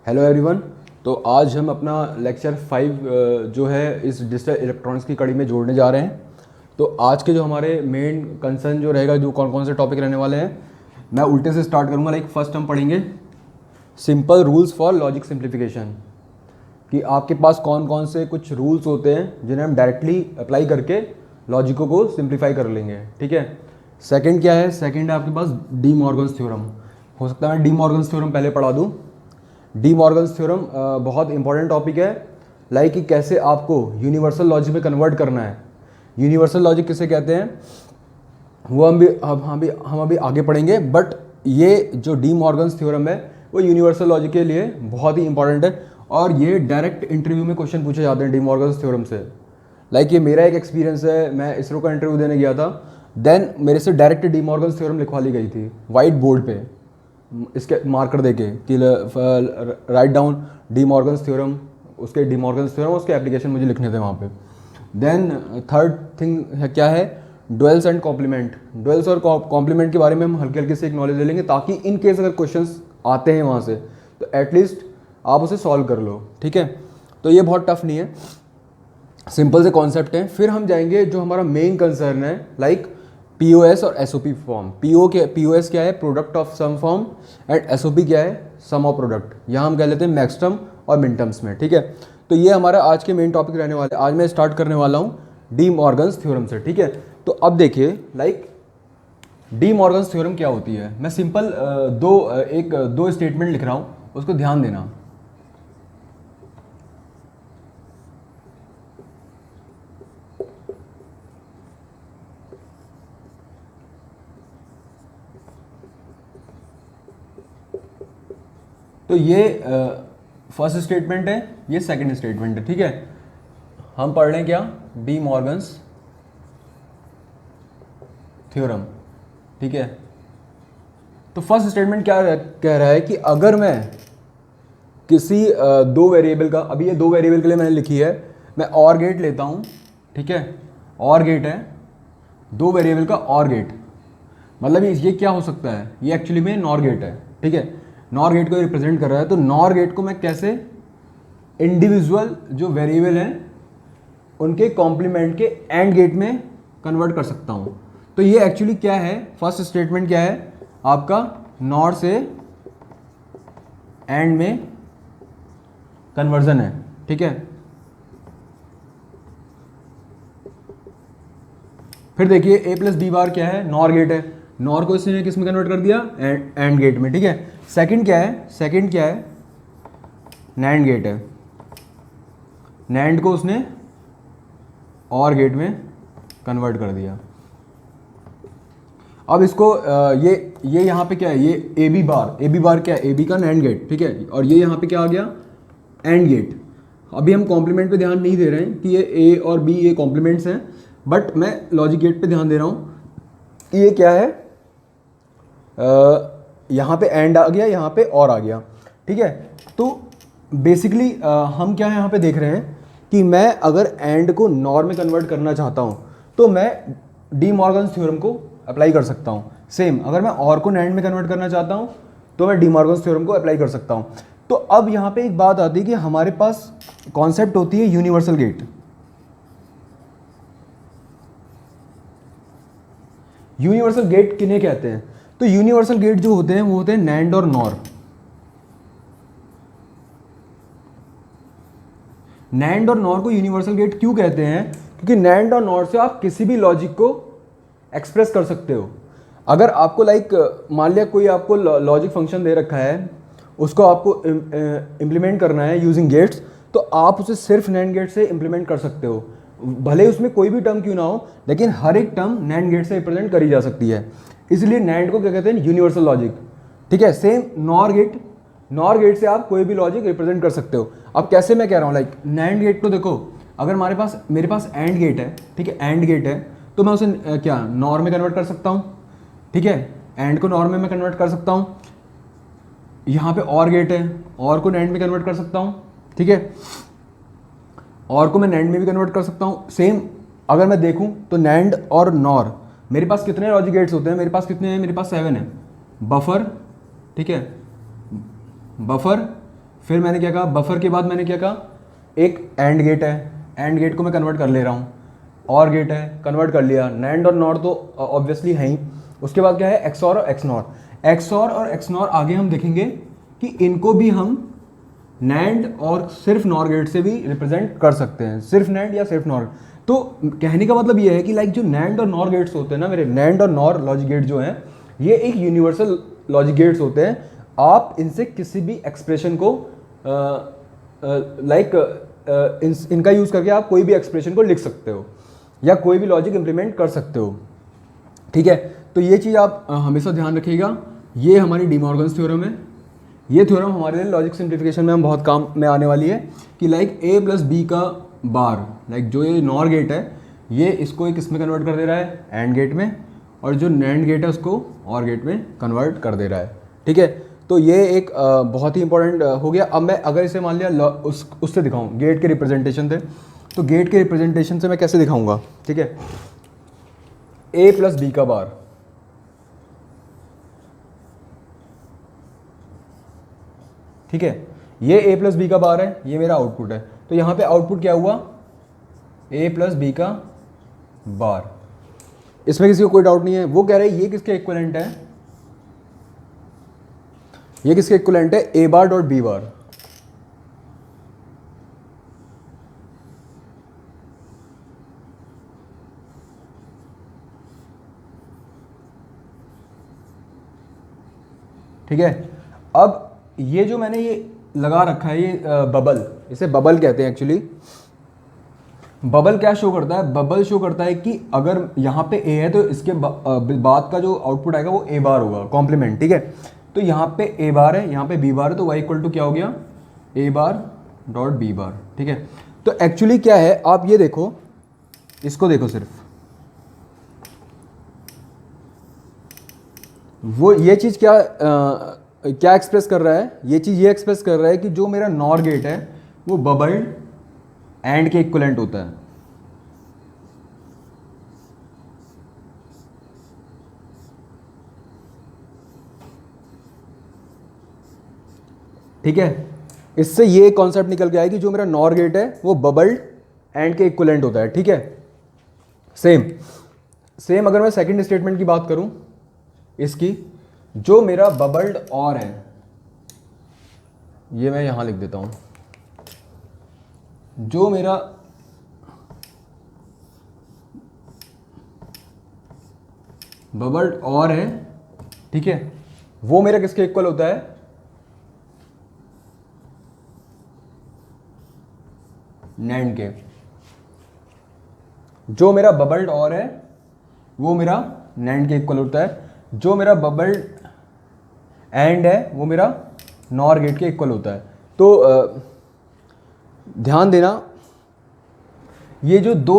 Hello everyone. तो आज हम अपना लेक्चर 5 जो है इस डिजिटल इलेक्ट्रॉनिक्स की कड़ी में जोड़ने जा रहे हैं। तो आज के जो हमारे मेन कंसर्न जो रहेगा, जो कौन कौन से टॉपिक रहने वाले हैं, मैं उल्टे से स्टार्ट करूंगा। लाइक फर्स्ट हम पढ़ेंगे simple rules for logic simplification, कि आपके पास कौन कौन से कुछ रूल्स होते हैं जिन्हें हम डायरेक्टली अप्लाई करके लॉजिकों को सिंप्लीफाई कर लेंगे। ठीक है। सेकंड क्या है? सेकंड है आपके पास डी मॉर्गन्स थ्योरम। हो सकता है मैं डी मॉर्गन्स थ्योरम पहले पढ़ा दूँ। डी मॉर्गन्स थ्योरम बहुत इंपॉर्टेंट टॉपिक है, लाइक कि कैसे आपको यूनिवर्सल लॉजिक में कन्वर्ट करना है। यूनिवर्सल लॉजिक किसे कहते हैं वो हम अभी आगे पढ़ेंगे, बट ये जो डी मॉर्गन्स थ्योरम है वो यूनिवर्सल लॉजिक के लिए बहुत ही इंपॉर्टेंट है, और ये डायरेक्ट इंटरव्यू में क्वेश्चन पूछे जाते हैं डी मॉर्गन्स थ्योरम से। लाइक ये मेरा एक एक्सपीरियंस है, मैं इसरो का इंटरव्यू देने गया था, देन मेरे से डायरेक्ट डी मॉर्गन्स थ्योरम लिखवा ली गई थी वाइट बोर्ड पे, इसके मार्कर देके कि write down D Morgan's theorem, उसके डी मॉर्गन्स थ्योरम उसके एप्लीकेशन मुझे लिखने थे वहाँ पे। देन थर्ड थिंग है क्या है? Duals and complement. डुअल्स और कॉम्प्लीमेंट के बारे में हम हल्के हल्के से एक नॉलेज ले लेंगे, ताकि इन केस अगर क्वेश्चंस आते हैं वहाँ से तो एटलीस्ट आप उसे सॉल्व कर लो। ठीक है। तो ये बहुत टफ नहीं है, सिंपल से कॉन्सेप्ट है। फिर हम जाएंगे जो हमारा मेन कंसर्न है, लाइक पीओएस और एसओपी फॉर्म। पीओएस क्या है? Product of sum form, and SOP क्या है? Sum of product. यहाँ हम कह लेते हैं मैक्स टर्म और मिन टर्म्स में। ठीक है। तो ये हमारा आज के मेन टॉपिक रहने वाले। आज मैं स्टार्ट करने वाला हूँ डी मॉर्गन्स थ्योरम से। ठीक है। तो अब देखिए, लाइक डी मॉर्गन्स थ्योरम क्या होती है। मैं सिंपल दो स्टेटमेंट लिख रहा हूँ, उसको ध्यान देना। तो ये फर्स्ट स्टेटमेंट है, ये सेकंड स्टेटमेंट है। ठीक है। हम पढ़ रहे हैं क्या? D Morgan's theorem. ठीक है। तो फर्स्ट स्टेटमेंट क्या कह रहा है कि अगर मैं किसी दो वेरिएबल का, अभी ये दो वेरिएबल के लिए मैंने लिखी है, मैं और गेट लेता हूँ। ठीक है। और गेट है, दो वेरिएबल का और गेट, मतलब ये क्या हो सकता है? ये एक्चुअली में नॉर गेट है। ठीक है। नॉर गेट को रिप्रेजेंट कर रहा है। तो नॉर गेट को मैं कैसे इंडिविजुअल जो वेरिएबल हैं उनके कॉम्प्लीमेंट के एंड गेट में कन्वर्ट कर सकता हूँ। तो ये एक्चुअली क्या है? फर्स्ट स्टेटमेंट क्या है आपका? नॉर से एंड में कन्वर्जन है। ठीक है। फिर देखिए ए प्लस बी बार क्या है? नॉर गेट है। नॉर को इसने किस में कन्वर्ट कर दिया? एंड गेट में। ठीक है। सेकंड क्या है? सेकंड क्या है? नैंड गेट है। नैंड को उसने और गेट में कन्वर्ट कर दिया। अब इसको ये यहाँ पे क्या है? ये ए बी बार क्या है? ए बी का नैंड गेट। ठीक है। और ये यहाँ पे क्या आ गया? AND gate. अभी हम कॉम्प्लीमेंट पे ध्यान नहीं दे रहे हैं कि ये ए और बी ये कॉम्प्लीमेंट्स हैं, बट मैं लॉजिक गेट पे ध्यान दे रहा हूँ कि ये क्या है? यहाँ पे एंड आ गया, यहाँ पे और आ गया। ठीक है। तो बेसिकली हम क्या यहाँ पे देख रहे हैं कि मैं अगर एंड को नॉर में कन्वर्ट करना चाहता हूँ तो मैं डी मॉर्गन्स थ्योरम को अप्लाई कर सकता हूँ। सेम अगर मैं और को नैंड में कन्वर्ट करना चाहता हूँ तो मैं डी मॉर्गन्स थ्योरम को अप्लाई कर सकता हूँ। तो अब यहाँ पे एक बात आती है कि हमारे पास कॉन्सेप्ट होती है यूनिवर्सल गेट। यूनिवर्सल गेट किन्हें कहते हैं? तो यूनिवर्सल गेट जो होते हैं वो होते हैं नैंड और नॉर। नैंड और नॉर को यूनिवर्सल गेट क्यों कहते हैं? क्योंकि नैंड और नॉर से आप किसी भी लॉजिक को एक्सप्रेस कर सकते हो। अगर आपको मान लिया कोई आपको लॉजिक फंक्शन दे रखा है, उसको आपको इम्प्लीमेंट करना है यूजिंग गेट्स, तो आप उसे सिर्फ नैंड गेट से इम्प्लीमेंट कर सकते हो। भले उसमें कोई भी टर्म क्यों ना हो, लेकिन हर एक टर्म नैंड गेट से रिप्रेजेंट करी जा सकती है। इसलिए नैंड को क्या कहते हैं? Universal logic. ठीक है। सेम नॉर गेट से आप कोई भी लॉजिक रिप्रेजेंट कर सकते हो। अब कैसे मैं कह रहा हूँ, लाइक नैंड गेट को देखो, अगर मेरे पास एंड गेट है। ठीक है। एंड गेट है तो मैं उसे क्या नॉर में कन्वर्ट कर सकता हूँ। ठीक है। एंड को नॉर में मैं कन्वर्ट कर सकता हूँ। यहाँ पे और गेट है, और को नैंड में कन्वर्ट कर सकता हूँ। ठीक है। और को मैं नैंड में भी कन्वर्ट कर सकता हूँ। सेम अगर मैं देखूँ तो नैंड और नॉर, मेरे पास कितने लॉजिक गेट्स होते हैं? मेरे पास कितने हैं? मेरे पास 7 है। बफर, ठीक है, बफर, फिर मैंने क्या कहा, बफर के बाद मैंने क्या कहा, एक एंड गेट है, एंड गेट को मैं कन्वर्ट कर ले रहा हूँ, और गेट है, कन्वर्ट कर लिया, नैंड और नॉर तो ऑब्वियसली है ही। उसके बाद क्या है, एक्सॉर और एक्सनॉर। एक्सॉर और एक्सनॉर आगे हम देखेंगे कि इनको भी हम नैंड और सिर्फ नॉर गेट से भी रिप्रेजेंट कर सकते हैं, सिर्फ नैंड या सिर्फ नॉर। तो कहने का मतलब ये है कि लाइक जो नैंड और नॉर गेट्स होते हैं ना मेरे, नैंड और नॉर लॉजिक गेट जो हैं, ये एक यूनिवर्सल लॉजिक गेट्स होते हैं। आप इनसे किसी भी एक्सप्रेशन को इनका यूज़ करके आप कोई भी एक्सप्रेशन को लिख सकते हो या कोई भी लॉजिक इंप्लीमेंट कर सकते हो, ठीक है। तो ये चीज़ आप हमेशा ध्यान रखिएगा। ये हमारी डी मॉर्गन्स थ्योरम है। ये थ्योरम हमारे लिए लॉजिक सिंप्लीफिकेशन में हम बहुत काम में आने वाली है कि लाइक ए प्लस बी का बार, लाइक जो ये नॉर गेट है ये इसको एक इसमें कन्वर्ट कर दे रहा है एंड गेट में, और जो नैंड गेट है उसको और गेट में कन्वर्ट कर दे रहा है, ठीक है। तो ये एक बहुत ही इंपॉर्टेंट हो गया। अब मैं अगर इसे मान लिया उससे दिखाऊँ, गेट के रिप्रेजेंटेशन थे, तो गेट के रिप्रेजेंटेशन से मैं कैसे दिखाऊंगा, ठीक है। ए प्लस बी का बार, ठीक है, ये ए प्लस बी का बार है, ये मेरा आउटपुट है। तो यहाँ पे आउटपुट क्या हुआ, ए प्लस बी का बार। इसमें किसी को कोई डाउट नहीं है। वो कह रहे हैं ये किसके इक्विवेलेंट है, ये किसके इक्विवेलेंट है, ए बार डॉट बी बार। ठीक है। अब ये जो मैंने ये लगा रखा है ये बबल, इसे बबल कहते हैं एक्चुअली। बबल क्या शो करता है, बबल शो करता है कि अगर यहाँ पे ए है तो इसके बाद का जो आउटपुट आएगा वो ए बार होगा, कॉम्प्लीमेंट, ठीक है। तो यहाँ पे ए बार है, यहाँ पे बी बार है, तो वाई इक्वल टू क्या हो गया, ए बार डॉट बी बार, ठीक है। तो एक्चुअली क्या है, आप ये देखो, इसको देखो सिर्फ, वो ये चीज़ क्या एक्सप्रेस कर रहा है, ये चीज़ ये एक्सप्रेस कर रहा है कि जो मेरा नॉर गेट है वो बबल्ड एंड के इक्विवेलेंट होता है, ठीक है। इससे ये कॉन्सेप्ट निकल के आया कि जो मेरा नॉर गेट है वो बबल्ड एंड के इक्विवेलेंट होता है, ठीक है। सेम अगर मैं सेकंड स्टेटमेंट की बात करूं इसकी, जो मेरा बबल्ड और है, ये मैं यहां लिख देता हूं, जो मेरा बबल्ड और है, ठीक है, वो मेरा किसके इक्वल होता है, नैंड के। जो मेरा बबल्ड और है वो मेरा नैंड के इक्वल होता है, जो मेरा बबल्ड एंड है वो मेरा नॉर गेट के इक्वल होता है। तो ध्यान देना, ये जो दो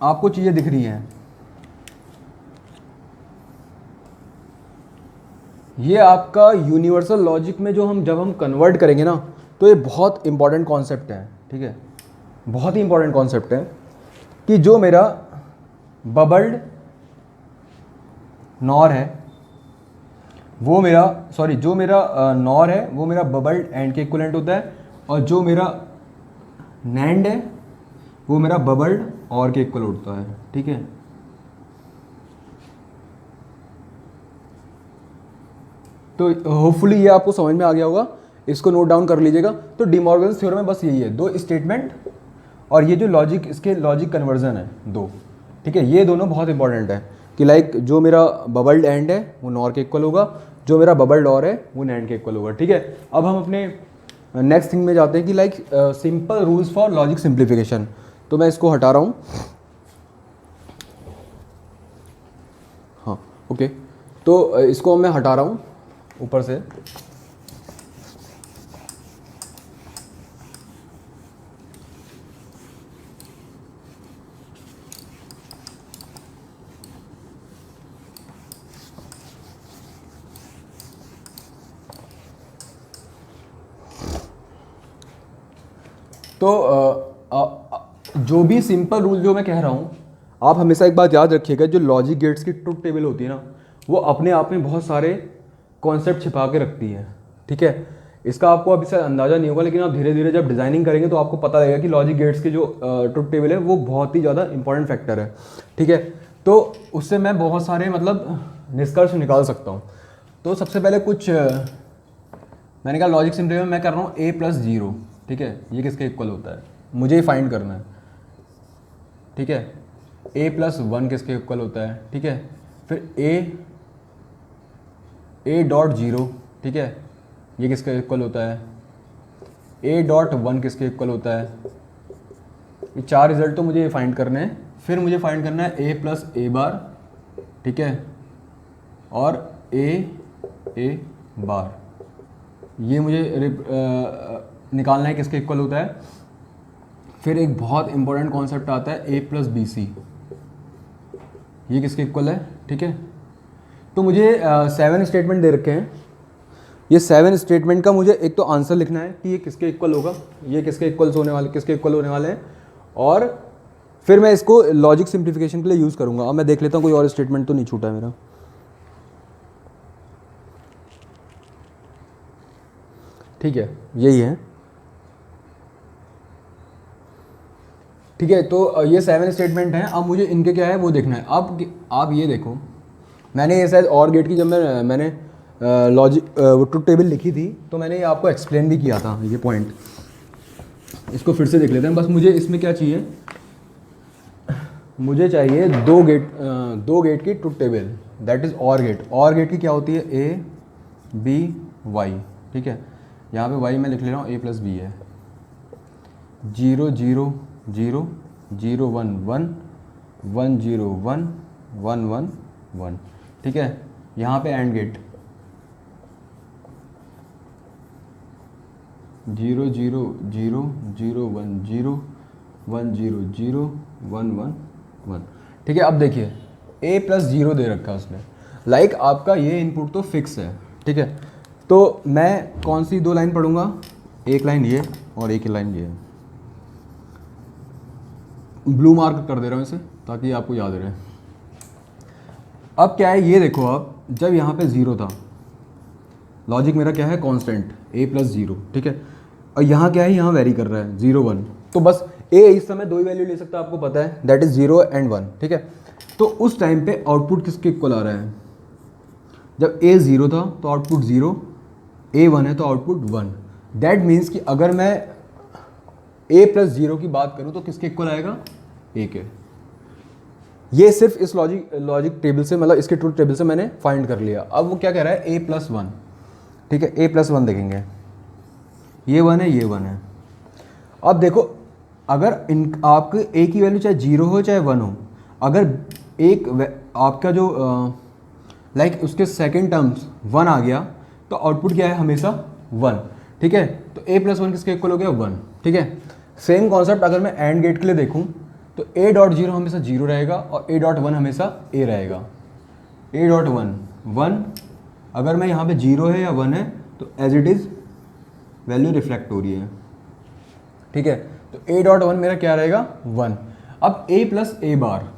आपको चीज़ें दिख रही हैं, ये आपका यूनिवर्सल लॉजिक में जब हम कन्वर्ट करेंगे ना, तो ये बहुत इंपॉर्टेंट कॉन्सेप्ट है, ठीक है, बहुत ही इंपॉर्टेंट कॉन्सेप्ट है कि जो मेरा बबल्ड नॉर है वो मेरा जो मेरा नॉर है वो मेरा बबल्ड एंड के इक्विवेलेंट होता है, और जो मेरा नैंड है वो मेरा बबल्ड और के इक्वल होता है, ठीक है। तो होपफुली ये आपको समझ में आ गया होगा, इसको नोट डाउन कर लीजिएगा। तो डी मॉर्गन्स थ्योरम में बस यही है, दो स्टेटमेंट और ये जो लॉजिक, इसके लॉजिक कन्वर्जन है दो, ठीक है। ये दोनों बहुत इंपॉर्टेंट है कि लाइक जो मेरा बबल्ड एंड है वो नॉर के इक्वल होगा, जो मेरा बबल्ड और है वो नैंड के इक्वल होगा, ठीक है। अब हम अपने नेक्स्ट थिंग में जाते हैं कि like simple rules for logic simplification. तो मैं इसको हटा रहा हूँ, हाँ ओके। तो इसको मैं हटा रहा हूँ ऊपर से, तो जो भी सिंपल रूल जो मैं कह रहा हूँ, आप हमेशा एक बात याद रखिएगा, जो लॉजिक गेट्स की ट्रुथ टेबल होती है ना, वो अपने आप में बहुत सारे कॉन्सेप्ट छिपा के रखती है, ठीक है। इसका आपको अभी से अंदाज़ा नहीं होगा, लेकिन आप धीरे धीरे जब डिज़ाइनिंग करेंगे तो आपको पता लगेगा कि लॉजिक गेट्स के जो ट्रुथ टेबल है वो बहुत ही ज़्यादा इंपॉर्टेंट फैक्टर है, ठीक है। तो उससे मैं बहुत सारे मतलब निष्कर्ष निकाल सकता हूँ। तो सबसे पहले कुछ मैंने कहा लॉजिक सिम्प्लीफाई में मैं कर रहा हूँ a+0, ठीक है, ये किसके इक्वल होता है मुझे ही फाइंड करना है, ठीक है। a+1 किसके इक्वल होता है, ठीक है। फिर a.0, ठीक है, ये किसके इक्वल होता है, a.1 किसके इक्वल होता है। ये 4 रिजल्ट तो मुझे फाइंड करने हैं। फिर मुझे फाइंड करना है a+a बार, ठीक है, और a बार, ये मुझे निकालना है किसके इक्वल होता है। फिर एक बहुत इंपॉर्टेंट कॉन्सेप्ट आता है a+bc, ये किसके इक्वल है, ठीक है। तो मुझे 7 स्टेटमेंट दे रखे हैं। ये 7 स्टेटमेंट का मुझे एक तो आंसर लिखना है कि ये किसके इक्वल होगा, ये किसके इक्वल होने वाले, किसके इक्वल होने वाले हैं, और फिर मैं इसको लॉजिक सिंप्लीफिकेशन के लिए यूज़ करूँगा। अब मैं देख लेता हूँ कोई और स्टेटमेंट तो नहीं छूटा मेरा। ठीक है, यही है, ठीक है। तो ये 7 स्टेटमेंट हैं। अब मुझे इनके क्या है वो देखना है। अब आप ये देखो, मैंने ये शायद और गेट की जब मैंने लॉजिक ट्रुथ टेबल लिखी थी तो मैंने ये आपको एक्सप्लेन भी किया था ये पॉइंट। इसको फिर से देख लेते हैं। बस मुझे इसमें क्या चाहिए, मुझे चाहिए दो गेट की ट्रुथ टेबल, दैट इज़ और गेट। और गेट की क्या होती है, a b y, ठीक है। यहाँ पे y मैं लिख ले रहा हूँ a+b है। 0 0 0 0 1 1 1 0 1 1 1 1, ठीक है। यहाँ पे एंड गेट 0 0 0 0 1 0 1 0 0 1 1 1, ठीक है। अब देखिए a+0 दे रखा है उसने, लाइक आपका ये इनपुट तो फिक्स है, ठीक है। तो मैं कौन सी 2 लाइन पढ़ूंगा, एक लाइन ये और एक लाइन ये। ब्लू मार्क कर दे रहा हूँ इसे ताकि आपको याद रहे। अब क्या है ये देखो, आप जब यहाँ पे 0 था, लॉजिक मेरा क्या है कांस्टेंट a+0, ठीक है। और यहाँ क्या है, यहाँ वेरी कर रहा है 0 1, तो बस a इस समय 2 ही वैल्यू ले सकता है, आपको पता है, दैट इज़ 0 and 1, ठीक है। तो उस टाइम पे आउटपुट किसके इक्वल आ रहा है, जब a 0 था तो आउटपुट 0, a 1 है तो आउटपुट 1। दैट मीन्स कि अगर मैं a+0 की बात करूँ तो किसके इक्वल आएगा, a के। ये सिर्फ इस लॉजिक टेबल से, मतलब इसके ट्रुथ टेबल से मैंने फाइंड कर लिया। अब वो क्या कह रहा है, a+1, ठीक है। a+1 देखेंगे, ये 1 है, ये 1 है। अब देखो, अगर आपके a की वैल्यू चाहे 0 हो चाहे 1 हो, अगर एक आपका जो लाइक उसके सेकेंड टर्म्स 1 आ गया तो आउटपुट क्या है, हमेशा 1, ठीक है। तो a+1 किसके इक्वल हो गया, 1, ठीक है। सेम कॉन्सेप्ट अगर मैं एंड गेट के लिए देखूँ तो a.0 हमेशा 0 रहेगा और a.1 हमेशा a रहेगा। a.1 1, अगर मैं यहाँ पे 0 है या 1 है तो as it is value reflect हो रही है, ठीक है। तो a.1 मेरा क्या रहेगा, 1। अब a+a बार,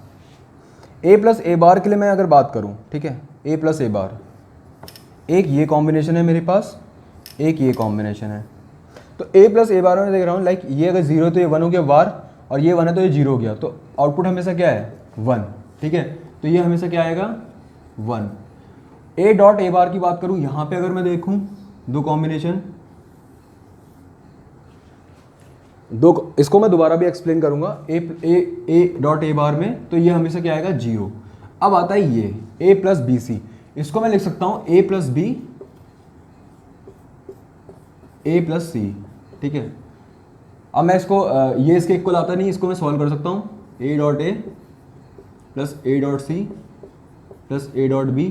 a+a बार के लिए मैं अगर बात करूँ, ठीक है, a+a बार, एक ये कॉम्बिनेशन है मेरे पास, एक ये कॉम्बिनेशन है। तो a+a बार में देख रहा हूँ, लाइक ये अगर 0 है तो ये 1 हो गया बार, और ये 1 है तो ये 0 हो गया, तो आउटपुट हमेशा क्या है, 1, ठीक है। तो ये हमेशा क्या आएगा, 1। a.a बार की बात करूँ, यहाँ पे अगर मैं देखूँ दो कॉम्बिनेशन, इसको मैं दोबारा भी एक्सप्लेन करूँगा। a.a बार में तो ये हमेशा क्या आएगा, 0। अब आता है ये a+bc, इसको मैं लिख सकता हूँ a+b a+c, ठीक है। अब मैं इसको ये इसके इक्वल आता नहीं, इसको मैं सॉल्व कर सकता हूँ, a.a plus a.c plus a.b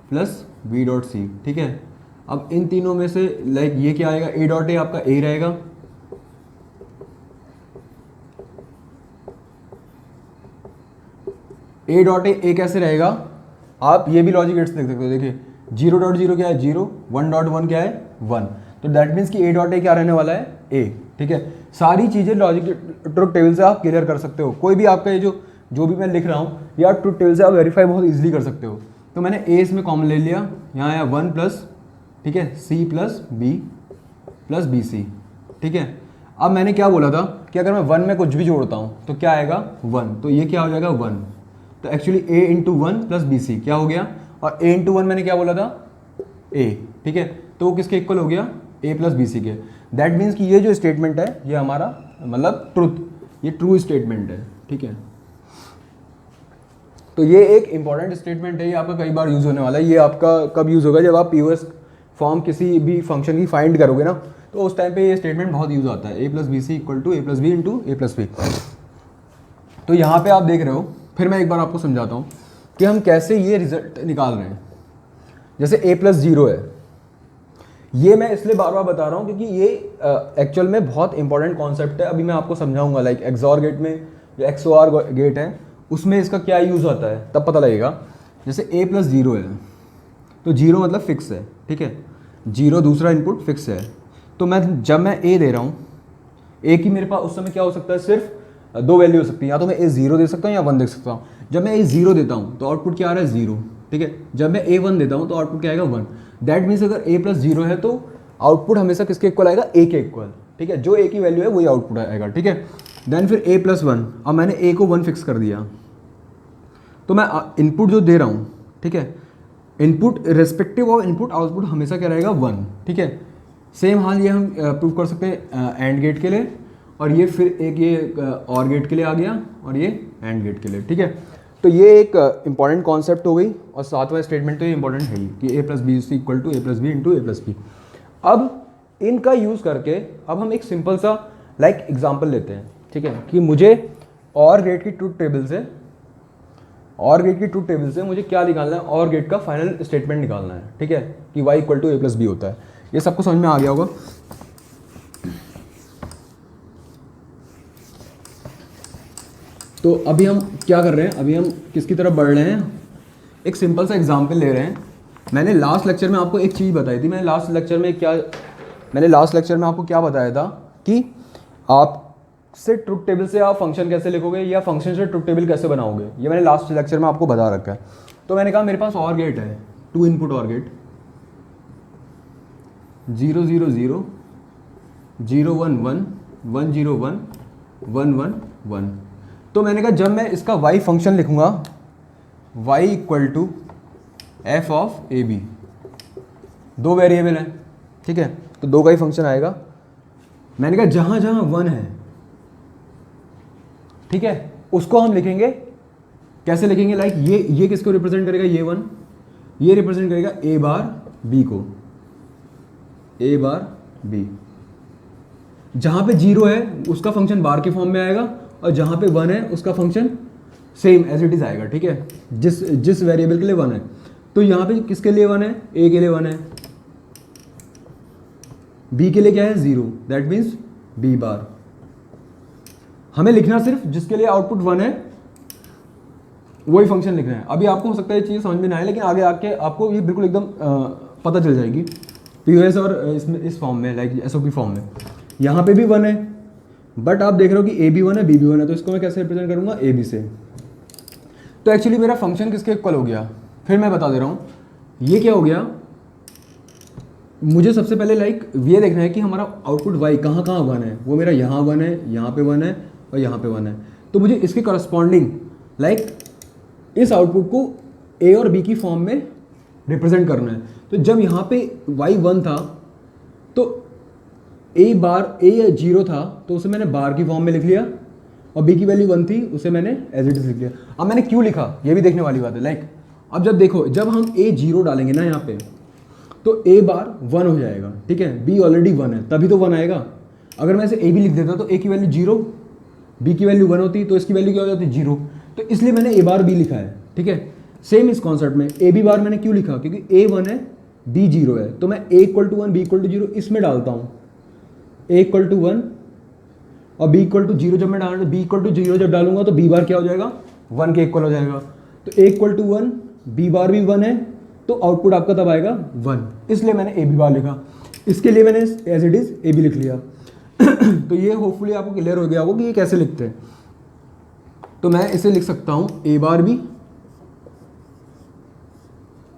plus b.c, ठीक है। अब इन तीनों में से लाइक ये क्या आएगा, a.a आपका a रहेगा, a.a कैसे रहेगा, आप ये भी लॉजिक गेट्स देख सकते हो। देखिए 0.0 क्या है, 0, 1.1 क्या है, 1, तो दैट मीन्स कि a.a क्या रहने वाला है, a, ठीक है। सारी चीज़ें लॉजिक ट्रुथ टेबल से आप क्लियर कर सकते हो। कोई भी आपका ये जो भी मैं लिख रहा हूँ या ट्रुथ टेबल से आप वेरीफाई बहुत इजीली कर सकते हो। तो मैंने a इसमें कॉमन ले लिया, यहाँ आया 1 प्लस ठीक है, सी प्लस बी सी, ठीक है। अब मैंने क्या बोला था कि अगर मैं 1 में कुछ भी जोड़ता हूँ तो क्या आएगा 1, तो ये क्या हो जाएगा 1, तो actually a into 1 plus B C क्या हो गया, और a इंटू 1 मैंने क्या बोला था a, ठीक है, तो वो किसके इक्वल हो गया a प्लस बी सी के। दैट मीन्स कि ये जो स्टेटमेंट है ये हमारा मतलब ट्रुथ, ये ट्रू स्टेटमेंट है, ठीक है। तो ये एक इंपॉर्टेंट स्टेटमेंट है, ये आपका कई बार यूज़ होने वाला है। ये आपका कब यूज़ होगा, जब आप पीओएस फॉर्म किसी भी फंक्शन की फाइंड करोगे ना, तो उस टाइम पे ये स्टेटमेंट बहुत यूज़ आता है, a plus B C equal to A plus B into A plus B. तो यहाँ पे आप देख रहे हो, फिर मैं एक बार आपको समझाता हूँ कि हम कैसे ये रिजल्ट निकाल रहे हैं। जैसे a प्लस 0 है, ये मैं इसलिए बार बार बता रहा हूँ क्योंकि ये एक्चुअल में बहुत इंपॉर्टेंट कॉन्सेप्ट है। अभी मैं आपको समझाऊंगा, लाइक एक्सॉर गेट में जो एक्सओआर गेट है उसमें इसका क्या यूज़ होता है तब पता लगेगा। जैसे a प्लस 0 है, तो 0 मतलब फिक्स है, ठीक है, 0 दूसरा इनपुट फिक्स है। तो मैं जब मैं a दे रहा हूँ, a की मेरे पास उस समय क्या हो सकता है, सिर्फ 2 वैल्यू हो सकती है, या तो मैं a 0 दे सकता हूँ या 1 दे सकता हूँ। जब मैं a 0 देता हूँ तो आउटपुट क्या आ रहा है 0, ठीक है। जब मैं a 1 देता हूँ तो आउटपुट क्या आएगा 1। दैट मीन्स अगर a प्लस 0 है तो आउटपुट हमेशा किसके इक्वल आएगा, a के इक्वल, ठीक है, जो a की वैल्यू है वही आउटपुट आएगा, ठीक है। देन फिर a प्लस 1, अब मैंने a को 1 फिक्स कर दिया, तो मैं इनपुट जो दे रहा हूँ, ठीक है, input respective of input output हमेशा क्या रहेगा 1, ठीक है। सेम हाल ये हम प्रूव कर सकते हैं एंड गेट के लिए, और ये फिर एक ये और गेट के लिए आ गया, और ये एंड गेट के लिए, ठीक है। तो ये एक इंपॉर्टेंट कॉन्सेप्ट हो गई, और सातवां स्टेटमेंट तो ये इंपॉर्टेंट है ही कि a plus B C equal to A plus B into A plus B. अब इनका यूज़ करके अब हम एक सिंपल सा लाइक एग्जाम्पल लेते हैं, ठीक है, कि मुझे और गेट की ट्रूथ टेबल से मुझे क्या निकालना है, और गेट का फाइनल स्टेटमेंट निकालना है, ठीक है, कि y equal to A plus B होता है। ये सबको समझ में आ गया होगा। तो अभी हम क्या कर रहे हैं, अभी हम किसकी तरफ बढ़ रहे हैं, एक सिंपल सा एग्जाम्पल ले रहे हैं। मैंने लास्ट लेक्चर में आपको एक चीज़ बताई थी, मैंने लास्ट लेक्चर में आपको क्या बताया था कि आप से ट्रुथ टेबल से आप फंक्शन कैसे लिखोगे या फंक्शन से ट्रुथ टेबल कैसे बनाओगे, ये मैंने लास्ट लेक्चर में आपको बता रखा है। तो मैंने कहा मेरे पास और गेट है, 2 इनपुट और गेट 0 0 0 0 1 1 1 0 1 1 1 1। तो मैंने कहा जब मैं इसका y फंक्शन लिखूंगा, y equal to F of A B, 2 variable है, ठीक है, तो 2 का ही फंक्शन आएगा। मैंने कहा जहां जहां 1 है, ठीक है, उसको हम लिखेंगे, कैसे लिखेंगे, लाइक ये किसको रिप्रेजेंट करेगा, ये 1, ये रिप्रेजेंट करेगा a बार b को, a बार b। जहां पे 0 है उसका फंक्शन बार के फॉर्म में आएगा, और जहां पे 1 है उसका function same as it is आएगा, ठीक है, जिस वेरिएबल के लिए 1 है। तो यहाँ पे किसके लिए 1 है, a के लिए 1 है, b के लिए क्या है 0, दैट मीन्स b बार। हमें लिखना सिर्फ जिसके लिए आउटपुट 1 है वही फंक्शन लिखना है। अभी आपको हो सकता है ये चीज़ समझ में ना आए, लेकिन आगे आके आपको ये बिल्कुल एकदम पता चल जाएगी पीओएस और इस फॉर्म में, लाइक एसओपी फॉर्म में। यहाँ पे भी 1 है, बट आप देख रहे हो कि a भी 1 है b भी 1 है, तो इसको मैं कैसे रिप्रेजेंट करूँगा, a b से। तो एक्चुअली मेरा फंक्शन किसके इक्वल हो गया, फिर मैं बता दे रहा हूँ, ये क्या हो गया, मुझे सबसे पहले लाइक ये देखना है कि हमारा आउटपुट y कहाँ 1 है, वो मेरा यहाँ 1 है, यहाँ पे 1 है, और यहाँ पे 1 है। तो मुझे इसके करस्पॉन्डिंग लाइक इस आउटपुट को a और b की फॉर्म में रिप्रेजेंट करना है। तो जब यहाँ पे y 1 था तो a 0 था, तो उसे मैंने बार की फॉर्म में लिख लिया, और b की वैल्यू 1 थी, उसे मैंने एज इट इज लिख लिया। अब मैंने क्यों लिखा ये भी देखने वाली बात है, लाइक अब जब देखो, जब हम a 0 डालेंगे ना यहाँ पे, तो a बार 1 हो जाएगा, ठीक है, b ऑलरेडी 1 है, तभी तो 1 आएगा। अगर मैं इसे a भी लिख देता तो a की वैल्यू 0, b की वैल्यू 1 होती, तो इसकी वैल्यू क्या हो जाती 0, तो इसलिए मैंने a बार b लिखा है, ठीक है। सेम इस कॉन्सेप्ट में a b बार मैंने क्यों लिखा, क्योंकि a 1 है b 0 है, तो मैं a equal to 1 b equal to 0 इसमें डालता हूँ, a इक्वल टू 1 और b इक्वल टू 0 जब मैं डालूंगा, b इक्वल टू 0 जब डालूंगा तो b बार क्या हो जाएगा 1 के इक्वल हो जाएगा। तो a इक्वल टू 1 b बार भी 1 है, तो आउटपुट आपका तब आएगा 1, इसलिए मैंने a b बार लिखा। इसके लिए मैंने as it is a b लिख लिया। तो ये होपफुली आपको क्लियर हो गया होगा कि ये कैसे लिखते हैं। तो मैं इसे लिख सकता हूँ a बार b,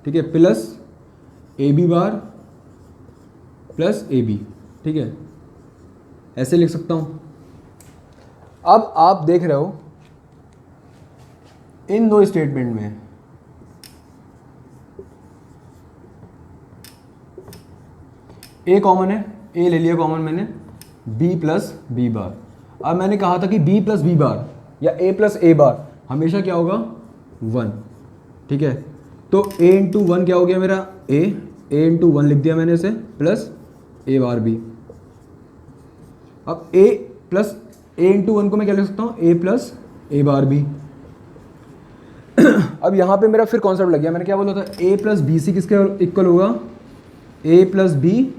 ठीक है, plus a b bar plus A B, ठीक है, ऐसे लिख सकता हूँ। अब आप देख रहे हो इन दो स्टेटमेंट में ए कॉमन है, ए ले लिया कॉमन मैंने, बी प्लस बी बार। अब मैंने कहा था कि बी प्लस बी बार या ए प्लस ए बार हमेशा क्या होगा, 1, ठीक है। तो ए इंटू वन क्या हो गया मेरा, ए इंटू वन लिख दिया मैंने इसे, प्लस ए बार बी। अब ए प्लस ए इंटू वन को मैं क्या लिख सकता हूँ, ए प्लस ए बार बी। अब यहाँ पे मेरा फिर कॉन्सेप्ट लग गया, मैंने क्या बोला था, ए प्लस बी सी किसके इक्वल होगा, ए प्लस बी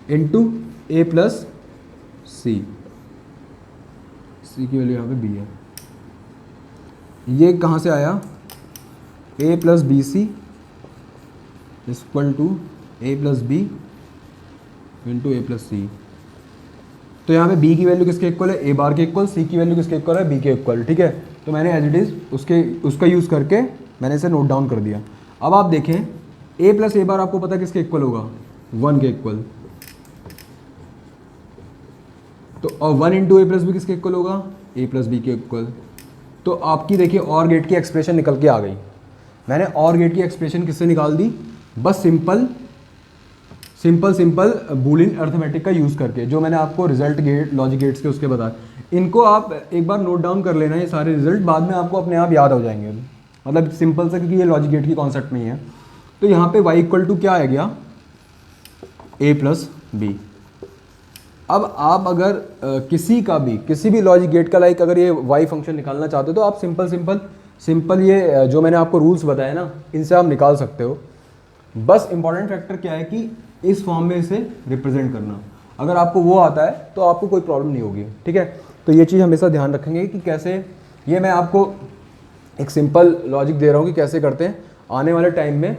इंटू ए प्लस सी, सी की वैल्यू यहाँ पे बी है। ये कहाँ से आया, a plus B C equal to A plus B into A plus c. तो यहाँ पे b की वैल्यू किसके इक्वल है, ए बार के इक्वल, c की वैल्यू किसके इक्वल है, b के इक्वल, ठीक है। तो मैंने एज इट इज़ उसका यूज़ करके मैंने इसे नोट डाउन कर दिया। अब आप देखें a प्लस ए बार आपको पता है किसके इक्वल होगा, 1 के इक्वल। तो और 1 इंटू ए प्लस बी किसके इक्वल होगा, a प्लस बी के इक्वल। तो आपकी देखिए और गेट की एक्सप्रेशन निकल के आ गई। मैंने और गेट की एक्सप्रेशन किससे निकाल दी, बस सिंपल बूलियन अर्थमेटिक का यूज़ करके, जो मैंने आपको रिजल्ट गेट लॉजिक गेट्स के उसके बताए। इनको आप एक बार नोट डाउन कर लेना, ये सारे रिजल्ट बाद में आपको अपने आप याद हो जाएंगे, मतलब सिंपल सा, क्योंकि ये लॉजिक गेट की कॉन्सेप्ट में ही है। तो यहाँ पे y इक्वल टू क्या आ गया, a प्लस बी। अब आप अगर किसी भी लॉजिक गेट का लाइक अगर ये y फंक्शन निकालना चाहते हो तो आप सिंपल ये जो मैंने आपको रूल्स बताए ना, इनसे आप निकाल सकते हो। बस इंपॉर्टेंट फैक्टर क्या है कि इस फॉर्म में इसे रिप्रेजेंट करना, अगर आपको वो आता है तो आपको कोई प्रॉब्लम नहीं होगी, ठीक है। तो ये चीज़ हमेशा ध्यान रखेंगे कि कैसे, ये मैं आपको एक सिंपल लॉजिक दे रहा हूँ कि कैसे करते हैं। आने वाले टाइम में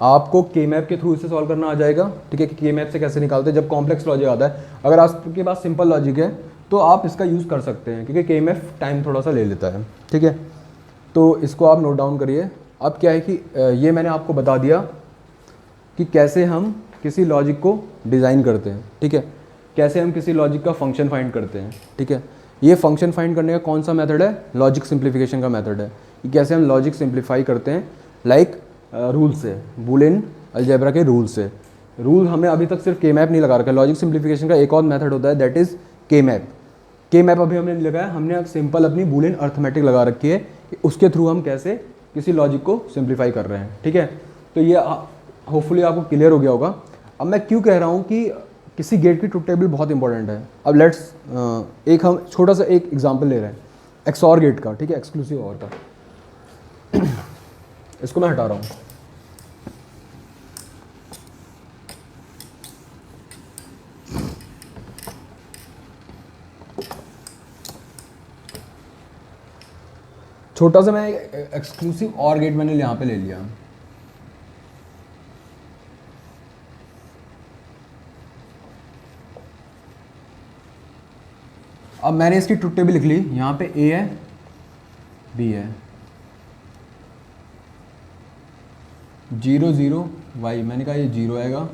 आपको के मैप के थ्रू इसे सॉल्व करना आ जाएगा, ठीक है, कि के मैप से कैसे निकालते हैं जब कॉम्प्लेक्स लॉजिक आता है। अगर आपके पास सिंपल लॉजिक है तो आप इसका यूज़ कर सकते हैं, क्योंकि के मैप टाइम थोड़ा सा ले लेता है, ठीक है। तो इसको आप नोट डाउन करिए। अब क्या है कि ये मैंने आपको बता दिया कि कैसे हम किसी लॉजिक को डिज़ाइन करते हैं, ठीक है, कैसे हम किसी लॉजिक का फंक्शन फाइंड करते हैं, ठीक है। ये फंक्शन फाइंड करने का कौन सा मेथड है, लॉजिक सिंप्लीफिकेशन का मेथड है, कि कैसे हम लॉजिक सिंप्लीफाई करते हैं, लाइक रूल से, बूलियन अलजेब्रा के रूल से। रूल हमें अभी तक सिर्फ के मैप नहीं लगा रखा है, लॉजिक सिंप्लीफिकेशन का एक और मेथड होता है, दैट इज़ के मैप। के मैप अभी हमने नहीं लगाया, हमने सिंपल अपनी बूलियन अर्थमेटिक लगा रखी है कि उसके थ्रू हम कैसे किसी लॉजिक को सिंप्लीफाई कर रहे हैं, ठीक है। तो ये होपफुली आपको क्लियर हो गया होगा। अब मैं क्यों कह रहा हूँ कि किसी गेट की ट्रुथ टेबल बहुत इंपॉर्टेंट है। अब लेट्स एक हम छोटा सा एक एग्जांपल ले रहे हैं एक्सऑर गेट का, ठीक है, एक्सक्लूसिव और का। इसको मैं हटा रहा हूँ। छोटा सा मैं एक्सक्लूसिव और गेट मैंने यहाँ पे ले लिया। अब मैंने इसकी ट्रुथ टेबल लिख ली, यहाँ पे ए है, बी है, 0 0 वाई, मैंने कहा ये 0 आएगा,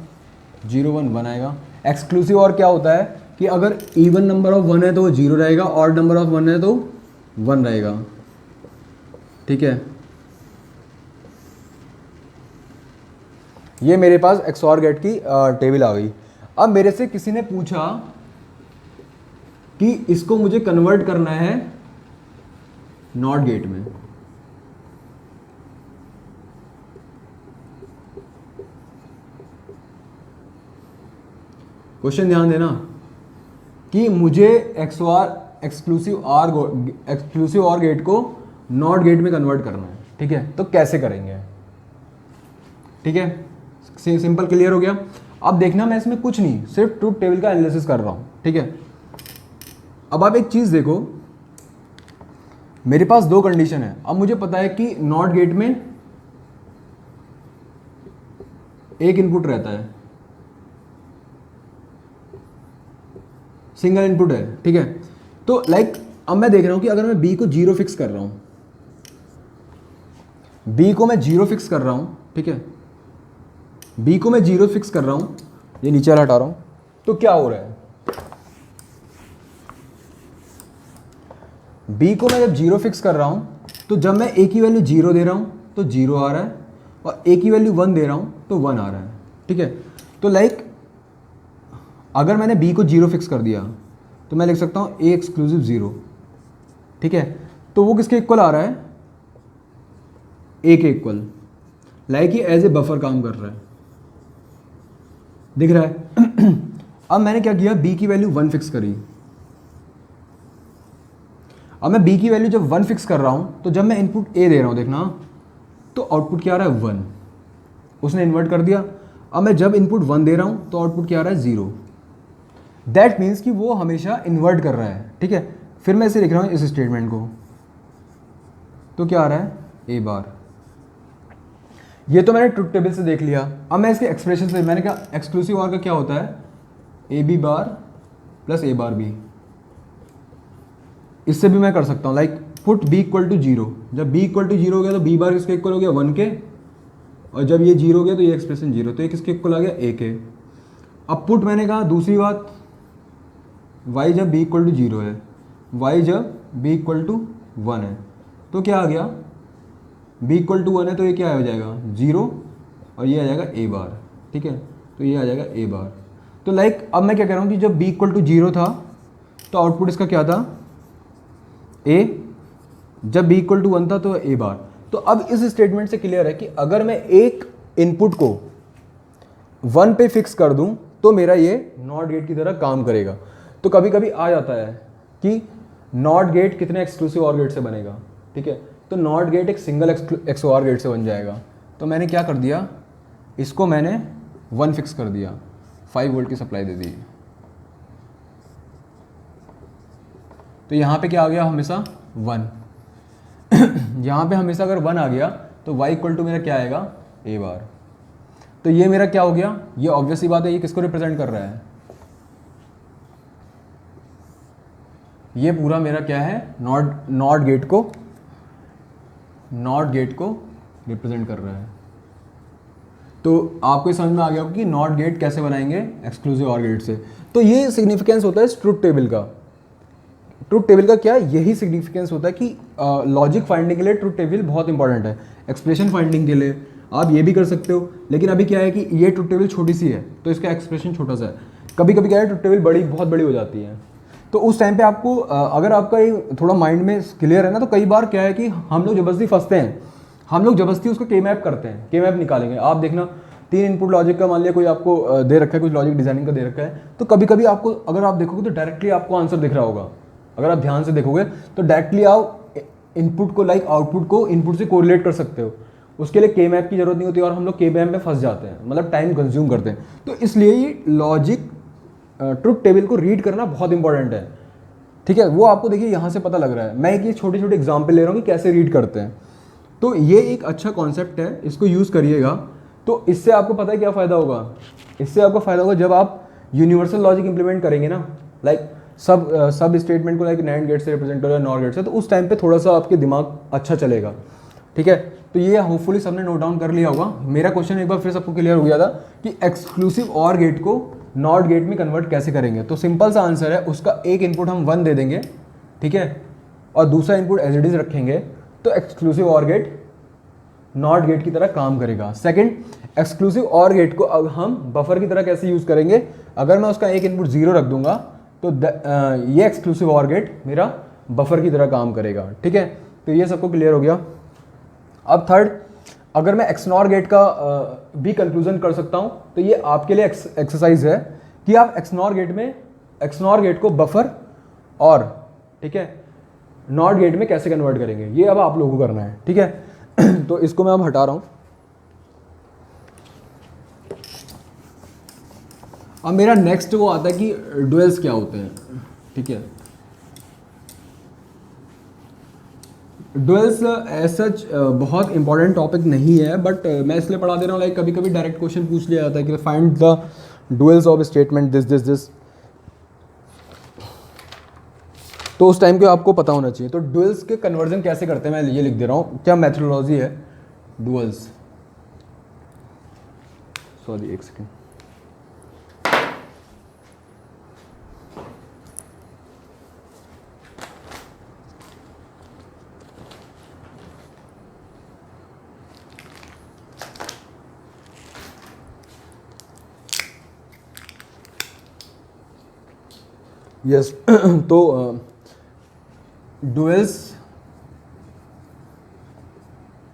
0 1 1 आएगा। एक्सक्लूसिव और क्या होता है कि अगर इवन नंबर ऑफ 1 है तो वो 0 रहेगा, ऑड नंबर ऑफ 1 है तो 1 रहेगा, ठीक है। ये मेरे पास एक्सऑर गेट की टेबल आ गई। अब मेरे से किसी ने पूछा कि इसको मुझे कन्वर्ट करना है नॉट गेट में। क्वेश्चन ध्यान देना कि मुझे एक्सक्लूसिव और गेट को नॉट गेट में कन्वर्ट करना है, ठीक है। तो कैसे करेंगे, ठीक है, सिंपल क्लियर हो गया। अब देखना मैं इसमें कुछ नहीं, सिर्फ ट्रुथ टेबल का एनालिसिस कर रहा हूं, ठीक है। अब आप एक चीज देखो, मेरे पास दो कंडीशन है। अब मुझे पता है कि नॉट गेट में एक इनपुट रहता है, सिंगल इनपुट है, ठीक है। तो लाइक अब मैं देख रहा हूं कि अगर मैं बी को 0 फिक्स कर रहा हूं, बी को मैं 0 फिक्स कर रहा हूं, ठीक है, बी को मैं 0 फिक्स कर रहा हूँ, ये नीचे वाला हटा रहा हूँ, तो क्या हो रहा है, बी को मैं जब 0 फिक्स कर रहा हूँ तो जब मैं ए की वैल्यू 0 दे रहा हूँ तो 0 आ रहा है, और ए की वैल्यू 1 दे रहा हूँ तो 1 आ रहा है। ठीक है, तो लाइक अगर मैंने बी को 0 फिक्स कर दिया तो मैं लिख सकता हूँ ए एक्सक्लूसिव 0। ठीक है, तो वो किसके इक्वल आ रहा है, ए के इक्वल, लाइक ये एज ए बफर काम कर रहा है, दिख रहा है। अब मैंने क्या किया, बी की वैल्यू 1 फिक्स करी। अब मैं बी की वैल्यू जब 1 फिक्स कर रहा हूँ तो जब मैं इनपुट ए दे रहा हूँ, देखना, तो आउटपुट क्या आ रहा है 1, उसने इन्वर्ट कर दिया। अब मैं जब इनपुट 1 दे रहा हूँ तो आउटपुट क्या आ रहा है 0। दैट मीन्स कि वो हमेशा इन्वर्ट कर रहा है। ठीक है, फिर मैं इसे लिख रहा हूँ इस स्टेटमेंट को, तो क्या आ रहा है ए बार। ये तो मैंने ट्रुथ टेबल से देख लिया। अब मैं इसके एक्सप्रेशन से, मैंने कहा एक्सक्लूसिव ऑर का क्या होता है, A B bar plus A bar B. इससे भी मैं कर सकता हूँ, like put B equal to 0। जब बी इक्वल टू 0 हो गया तो बी बार किसके इक्वल हो गया 1 के, और जब ये 0 हो गया तो ये एक्सप्रेशन 0, तो ये किसके इक्वल आ गया ए के। अब पुट मैंने कहा दूसरी बात, y जब b इक्वल टू 0 है, y जब b इक्वल टू 1 है, तो क्या आ गया, b इक्वल टू 1 है तो ये क्या हो जाएगा 0, और ये आ जाएगा a बार। ठीक है, तो ये आ जाएगा a बार। तो लाइक अब मैं क्या कह रहा हूँ कि जब b इक्वल टू 0 था तो आउटपुट इसका क्या था a, जब b इक्वल टू 1 था तो a बार। तो अब इस स्टेटमेंट से क्लियर है कि अगर मैं एक इनपुट को 1 पे फिक्स कर दूं तो मेरा ये नॉट गेट की तरह काम करेगा। तो कभी कभी आ जाता है कि नॉट गेट कितने एक्सक्लूसिव ऑर गेट से बनेगा। ठीक है, तो नॉट गेट एक सिंगल एक्सओआर गेट से बन जाएगा। तो मैंने क्या कर दिया, इसको मैंने 1 फिक्स कर दिया, 5 वोल्ट की सप्लाई दे दी। तो यहाँ पे क्या आ गया हमेशा 1। यहाँ पे हमेशा अगर 1 आ गया तो y इक्वल टू मेरा क्या आएगा a बार। तो ये मेरा क्या हो गया, ये ऑब्वियस सी बात है, ये किसको रिप्रेजेंट कर रहा है, ये पूरा मेरा क्या है नॉट गेट को रिप्रेजेंट कर रहा है। तो आपको समझ में आ गया होगा कि नॉट गेट कैसे बनाएंगे एक्सक्लूसिव ऑर गेट से। तो ये सिग्निफिकेंस होता है ट्रुथ टेबल का। ट्रुथ टेबल का क्या, यही सिग्निफिकेंस होता है कि लॉजिक फाइंडिंग के लिए ट्रुथ टेबल बहुत इंपॉर्टेंट है। एक्सप्रेशन फाइंडिंग के लिए आप ये भी कर सकते हो, लेकिन अभी क्या है कि ये ट्रुथ टेबल छोटी सी है तो इसका एक्सप्रेशन छोटा सा है। कभी कभी क्या है ट्रुथ टेबल बहुत बड़ी हो जाती है, तो उस टाइम पे आपको अगर आपका ये थोड़ा माइंड में क्लियर है ना, तो कई बार क्या है कि हम लोग जबरदस्ती फंसते हैं, हम लोग जबरदस्ती उसको के मैप करते हैं, के मैप निकालेंगे। आप देखना 3 इनपुट लॉजिक का मान लिया कोई आपको दे रखा है, कुछ लॉजिक डिजाइनिंग का दे रखा है, तो कभी कभी आपको अगर आप देखोगे तो डायरेक्टली आपको आंसर दिख रहा होगा। अगर आप ध्यान से देखोगे तो डायरेक्टली आप इनपुट को लाइक आउटपुट को इनपुट से कोरिलेट कर सकते हो। उसके लिए के मैप की जरूरत नहीं होती और हम लोग के मैप में फंस जाते हैं, मतलब टाइम कंज्यूम करते हैं। तो इसलिए ये लॉजिक ट्रुथ टेबल को रीड करना बहुत इंपॉर्टेंट है। ठीक है, वो आपको देखिए यहाँ से पता लग रहा है। मैं एक ये छोटे छोटे एग्जाम्पल ले रहा हूँ कि कैसे रीड करते हैं। तो ये एक अच्छा कॉन्सेप्ट है, इसको यूज़ करिएगा। तो इससे आपको पता है क्या फ़ायदा होगा, इससे आपको फ़ायदा होगा जब आप यूनिवर्सल लॉजिक इंप्लीमेंट करेंगे ना, लाइक सब स्टेटमेंट को लाइक नैंड गेट से रिप्रेजेंट करो या नॉर गेट से, तो उस टाइम पे थोड़ा सा आपके दिमाग अच्छा चलेगा। ठीक है, तो ये होपफुली सबने नोट डाउन कर लिया होगा। मेरा क्वेश्चन एक बार फिर सबको क्लियर हो गया था कि एक्सक्लूसिव ऑर गेट को नॉट गेट में कन्वर्ट कैसे करेंगे। तो सिंपल सा आंसर है, उसका एक इनपुट हम 1 दे देंगे, ठीक है, और दूसरा इनपुट एज इट इज रखेंगे, तो exclusive or gate not gate की तरह काम करेगा। सेकंड, एक्सक्लूसिव ऑर गेट को अब हम बफर की तरह कैसे यूज़ करेंगे, अगर मैं उसका एक इनपुट 0 रख दूंगा तो ये एक्सक्लूसिव ऑर गेट मेरा बफर की तरह काम करेगा। ठीक है, तो ये सबको क्लियर हो गया। अब थर्ड, अगर मैं एक्सनॉर गेट का भी कंक्लूजन कर सकता हूं, तो ये आपके लिए एक्सरसाइज है कि आप एक्सनॉर गेट को बफर और ठीक है नॉट गेट में कैसे कन्वर्ट करेंगे, ये अब आप लोगों को करना है। ठीक है, तो इसको मैं अब हटा रहा हूं। अब मेरा नेक्स्ट वो आता है कि डुएल्स क्या होते हैं। ठीक है, डुएल्स एज सच बहुत इंपॉर्टेंट टॉपिक नहीं है, बट मैं इसलिए पढ़ा दे रहा हूँ, लाइक कभी कभी डायरेक्ट क्वेश्चन पूछ लिया जाता है कि find the duals of statement this this this, तो उस टाइम के आपको पता होना चाहिए। तो डुएल्स के कन्वर्जन कैसे करते हैं मैं ये लिख दे रहा हूँ, क्या मेथोडोलॉजी है डुएल्स। सॉरी एक सेकेंड। यस तो डुअल्स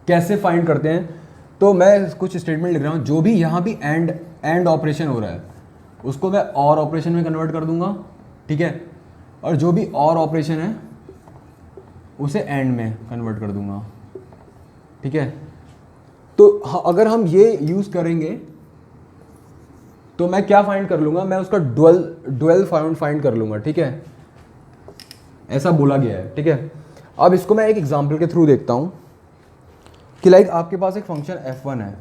कैसे फाइंड करते हैं, तो मैं कुछ स्टेटमेंट लिख रहा हूँ। जो भी यहाँ भी एंड ऑपरेशन हो रहा है उसको मैं और ऑपरेशन में कन्वर्ट कर दूंगा, ठीक है, और जो भी और ऑपरेशन है उसे एंड में कन्वर्ट कर दूंगा, ठीक है। तो अगर हम ये यूज़ करेंगे तो मैं क्या फाइंड कर लूँगा, मैं उसका डुअल फाइंड कर लूँगा, ठीक है, ऐसा बोला गया है, ठीक है। अब इसको मैं एक एग्जांपल के थ्रू देखता हूँ कि लाइक आपके पास एक फंक्शन f1 है,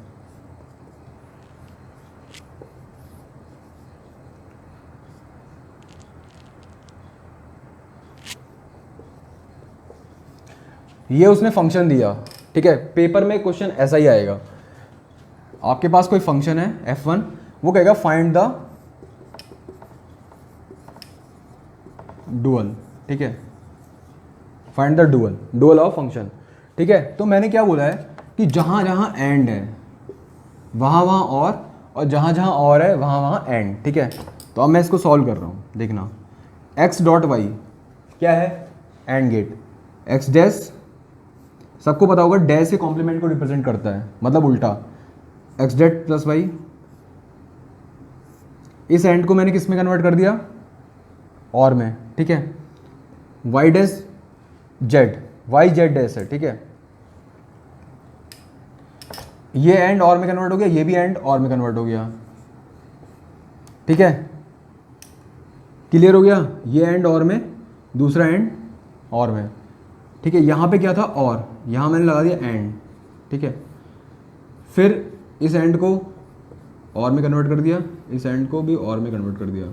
ये उसने फंक्शन दिया, ठीक है। पेपर में क्वेश्चन ऐसा ही आएगा, आपके पास कोई फंक्शन है f1, वो कहेगा फाइंड द डुअल, ठीक है, find the dual of function, ठीक है। तो मैंने क्या बोला है कि जहां जहां एंड है वहां वहां और जहां जहां और है वहां वहां एंड, ठीक है। तो अब मैं इसको सॉल्व कर रहा हूं, देखना x डॉट वाई क्या है, एंड गेट, x डैश सबको पता होगा डैश से कॉम्प्लीमेंट को रिप्रेजेंट करता है, मतलब उल्टा, x डैट प्लस वाई, इस एंड को मैंने किस में कन्वर्ट कर दिया, और में, ठीक है, y dash Z, Y Z dash है, ठीक है, ये एंड और में कन्वर्ट हो गया, ये भी एंड और में कन्वर्ट हो गया, ठीक है, क्लियर हो गया, ये एंड और में, दूसरा एंड और में, ठीक है। यहां पे क्या था और, यहां मैंने लगा दिया एंड, ठीक है, फिर इस एंड को और में कन्वर्ट कर दिया, इस एंड को भी और में कन्वर्ट कर दिया,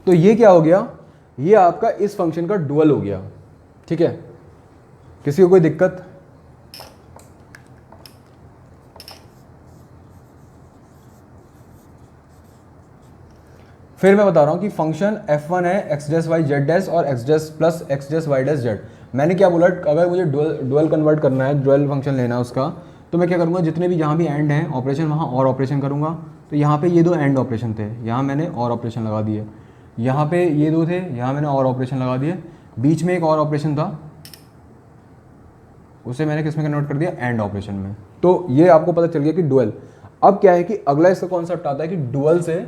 तो ये क्या हो गया, ये आपका इस फंक्शन का डुअल हो गया, ठीक है। किसी को कोई दिक्कत, फिर मैं बता रहा हूं कि फंक्शन f1 है x dash y z dash और x dash plus x dash y dash z। मैंने क्या बोला, अगर मुझे डुअल कन्वर्ट करना है, डुअल फंक्शन लेना है उसका, तो मैं क्या करूंगा, जितने भी जहां भी एंड हैं ऑपरेशन वहां और ऑपरेशन करूंगा। तो यहाँ पे ये दो एंड ऑपरेशन थे, यहाँ मैंने और ऑपरेशन लगा दिए, यहाँ पे ये दो थे, यहाँ मैंने और ऑपरेशन लगा दिए, बीच में एक और ऑपरेशन था, उसे मैंने किस में कन्वर्ट कर दिया, एंड ऑपरेशन में। तो ये आपको पता चल गया कि डुअल। अब क्या है कि अगला इसका कॉन्सेप्ट आता है कि डुअल से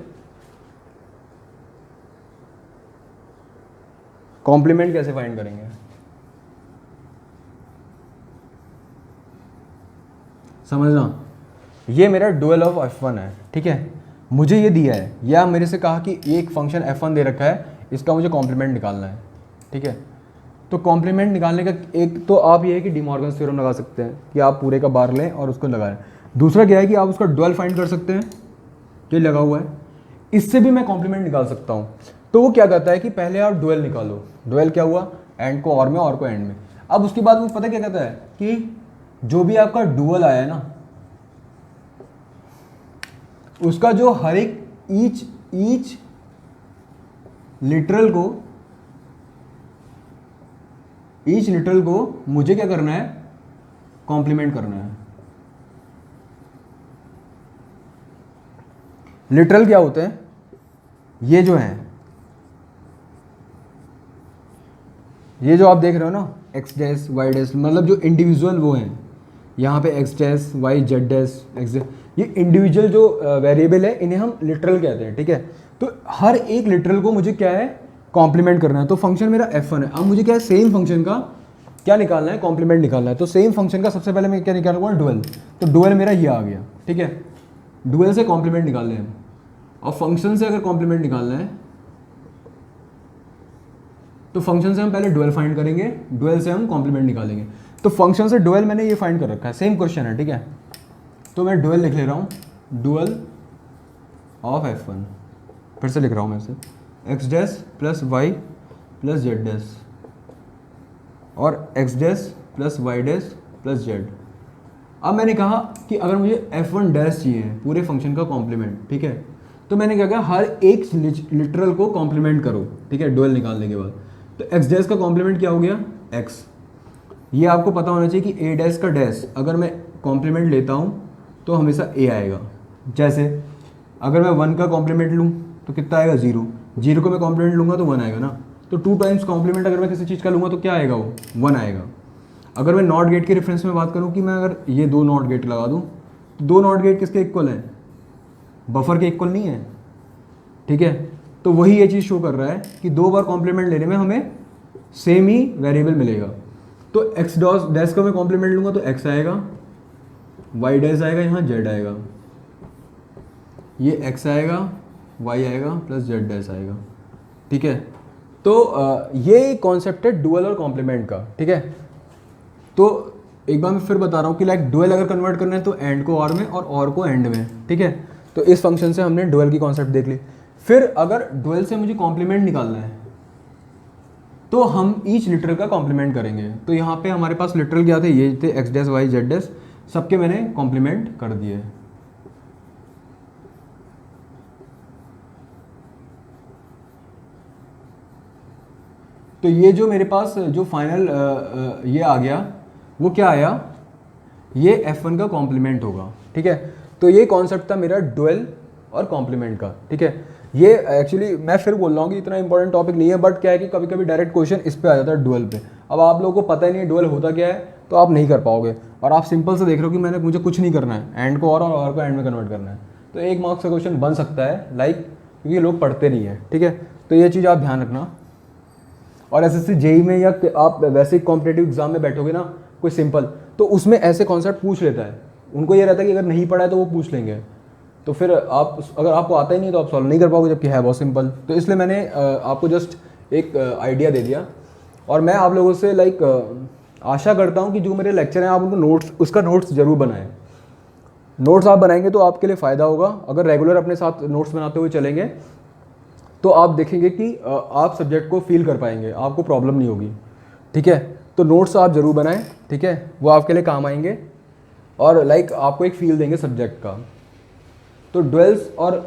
कॉम्प्लीमेंट कैसे फाइंड करेंगे। समझना, ये मेरा डुअल ऑफ f1 है, ठीक है, मुझे ये दिया है, या मेरे से कहा कि एक फंक्शन f1 दे रखा है, इसका मुझे कॉम्प्लीमेंट निकालना है, ठीक है। तो कॉम्प्लीमेंट निकालने का एक तो आप ये है कि डिमॉर्गन्स थ्योरम लगा सकते हैं कि आप पूरे का बार लें और उसको लगाएं। दूसरा क्या है कि आप उसका डुअल फाइंड कर सकते हैं, ये लगा हुआ है, इससे भी मैं कॉम्प्लीमेंट निकाल सकता हूँ। तो वो क्या कहता है कि पहले आप डुअल निकालो, डुअल क्या हुआ, एंड को और में और को एंड में। अब उसके बाद वो पता क्या कहता है कि जो भी आपका डुअल आया है ना, उसका जो हर एक ईच लिटरल को मुझे क्या करना है, कॉम्प्लीमेंट करना है। लिटरल क्या होते हैं, ये जो है, ये जो आप देख रहे हो ना, एक्स डैश वाई डैश, मतलब जो इंडिविजुअल वो हैं, यहाँ पे X dash Y Z dash X, ये इंडिविजुअल जो वेरिएबल है इन्हें हम लिटरल कहते हैं, ठीक है। तो हर एक लिटरल को मुझे क्या है, कॉम्प्लीमेंट करना है। तो फंक्शन मेरा f1 है। अब मुझे क्या है, सेम फंक्शन का क्या निकालना है, कॉम्प्लीमेंट निकालना है। तो सेम फंक्शन का सबसे पहले मैं क्या निकालूंगा, डुअल। तो डुअल मेरा ये आ गया, ठीक है, डुअल से कॉम्प्लीमेंट निकालने हैं। और फंक्शन से अगर कॉम्प्लीमेंट निकालना है तो फंक्शन से हम पहले डुअल फाइंड करेंगे, डुअल से हम कॉम्प्लीमेंट निकालेंगे। तो फंक्शन से डुअल मैंने ये फाइंड कर रखा है, सेम क्वेश्चन है, ठीक है। तो मैं डुअल लिख ले रहा हूँ, डुअल ऑफ f1, फिर से लिख रहा हूँ मैं इसे, x dash plus y plus z dash और x dash plus y dash plus z. अब मैंने कहा कि अगर मुझे f1 डैश चाहिए पूरे फंक्शन का कॉम्प्लीमेंट, ठीक है, तो मैंने क्या कहा हर एक लिटरल को कॉम्प्लीमेंट करो, ठीक है, डुअल निकालने के बाद। तो x डैश का कॉम्प्लीमेंट क्या हो गया, x। ये आपको पता होना चाहिए कि a डैश का डैश अगर मैं कॉम्प्लीमेंट लेता हूँ तो हमेशा a आएगा। जैसे अगर मैं 1 का कॉम्प्लीमेंट लूँ तो कितना आएगा, 0। 0 को मैं कॉम्प्लीमेंट लूँगा तो 1 आएगा ना। तो 2 टाइम्स कॉम्प्लीमेंट अगर मैं किसी चीज़ का लूँगा तो क्या आएगा, वो 1 आएगा। अगर मैं नॉट गेट के रेफरेंस में बात करूँ कि मैं अगर ये 2 नॉट गेट लगा दूँ तो 2 नॉट गेट किसके इक्वल हैं, बफर के इक्वल नहीं है, ठीक है। तो वही ये चीज़ शो कर रहा है कि 2 बार कॉम्प्लीमेंट लेने में हमें सेम ही वेरिएबल मिलेगा। तो x डैश का मैं कॉम्प्लीमेंट लूँगा तो x आएगा, y डैश आएगा, यहाँ z आएगा, ये x आएगा, y आएगा प्लस z डैश आएगा, ठीक है। तो ये कॉन्सेप्ट है डुअल और कॉम्प्लीमेंट का, ठीक है। तो एक बार मैं फिर बता रहा हूँ कि लाइक डुअल अगर कन्वर्ट करना है तो एंड को और में और को एंड में, ठीक है। तो इस फंक्शन से हमने डुअल की कॉन्सेप्ट देख ली। फिर अगर डुअल से मुझे कॉम्प्लीमेंट निकालना है तो हम ईच लिटरल का कॉम्प्लीमेंट करेंगे। तो यहाँ पे हमारे पास लिटरल क्या थे, ये थे x dash y z dash, सबके मैंने कॉम्प्लीमेंट कर दिए। तो ये जो मेरे पास जो फाइनल ये आ गया वो क्या आया, ये f1 का कॉम्प्लीमेंट होगा, ठीक है। तो ये कॉन्सेप्ट था मेरा डुअल और कॉम्प्लीमेंट का, ठीक है। ये एक्चुअली मैं फिर बोल रहा हूँ कि इतना इंपॉर्टेंट टॉपिक नहीं है, बट क्या है कि कभी कभी डायरेक्ट क्वेश्चन इस पे आ जाता है डुअल पे। अब आप लोगों को पता ही नहीं है डुअल होता क्या है तो आप नहीं कर पाओगे, और आप सिंपल से देख रहे हो कि मुझे कुछ नहीं करना है, एंड को और को एंड में कन्वर्ट करना है, तो 1 मार्क्स का क्वेश्चन बन सकता है लाइक, क्योंकि लोग पढ़ते नहीं है, ठीक है। तो ये चीज़ आप ध्यान रखना। और एसएससी जेई में या आप वैसे कॉम्पिटेटिव एग्जाम में बैठोगे ना कोई सिंपल, तो उसमें ऐसे कॉन्सेप्ट पूछ लेता है, उनको ये रहता है कि अगर नहीं पढ़ा है तो वो पूछ लेंगे, तो फिर आप अगर आपको आता ही नहीं तो आप सॉल्व नहीं कर पाओगे, जबकि है बहुत सिंपल। तो इसलिए मैंने आपको जस्ट एक आइडिया दे दिया, और मैं आप लोगों से लाइक आशा करता हूँ कि जो मेरे लेक्चर हैं आप उनको नोट्स, उसका नोट्स जरूर बनाएं। नोट्स आप बनाएंगे तो आपके लिए फ़ायदा होगा। अगर रेगुलर अपने साथ नोट्स बनाते हुए चलेंगे तो आप देखेंगे कि आप सब्जेक्ट को फील कर पाएंगे, आपको प्रॉब्लम नहीं होगी, ठीक है। तो नोट्स आप ज़रूर बनाएं, ठीक है, वो आपके लिए काम आएंगे और लाइक आपको एक फील देंगे सब्जेक्ट का। तो डुअल्स और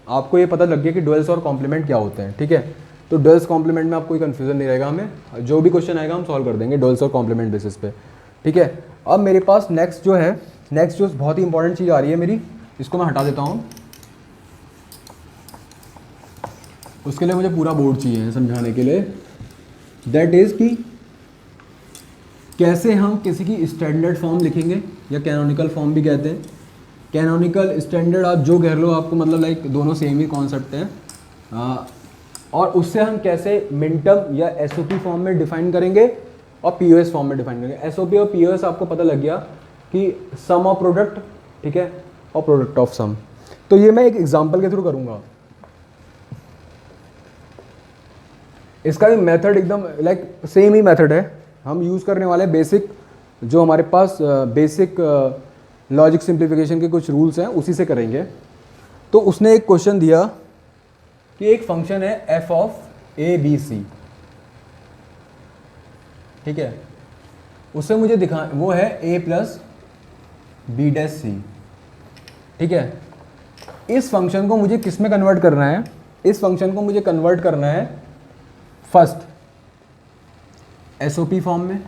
आपको ये पता लग गया कि डुअल्स और कॉम्प्लीमेंट क्या होते हैं, ठीक है। तो डुअल्स कॉम्प्लीमेंट में आपको कोई कन्फ्यूजन नहीं रहेगा, हमें जो भी क्वेश्चन आएगा हम सॉल्व कर देंगे डुअल्स और कॉम्प्लीमेंट बेसिस पे, ठीक है। अब मेरे पास नेक्स्ट जो बहुत ही इंपॉर्टेंट चीज़ आ रही है मेरी, इसको मैं हटा देता हूँ। उसके लिए मुझे पूरा बोर्ड चाहिए समझाने के लिए, दैट इज़ कि कैसे हम किसी की स्टैंडर्ड फॉर्म लिखेंगे, या कैनोनिकल फॉर्म भी कहते हैं। कैनोनिकल स्टैंडर्ड आप जो कह लो आपको, मतलब लाइक दोनों सेम ही कॉन्सेप्ट हैं। और उससे हम कैसे मिनटर्म या एसओपी फॉर्म में डिफाइन करेंगे और पीओएस फॉर्म में डिफाइन करेंगे। एसओपी और पीओएस आपको पता लग गया कि सम ऑफ प्रोडक्ट, ठीक है, और प्रोडक्ट ऑफ सम। तो ये मैं एक एग्जांपल के थ्रू करूँगा। इसका भी मेथड एकदम लाइक सेम ही मेथड है। हम यूज़ करने वाले बेसिक, जो हमारे पास बेसिक लॉजिक सिंप्लीफिकेशन के कुछ रूल्स हैं उसी से करेंगे। तो उसने एक क्वेश्चन दिया कि एक फंक्शन है F of A B C, ठीक है, उससे मुझे दिखा, वो है A plus B dash C, ठीक है। इस फंक्शन को मुझे किस में कन्वर्ट करना है, इस फंक्शन को मुझे कन्वर्ट करना है फर्स्ट एसओपी फॉर्म में।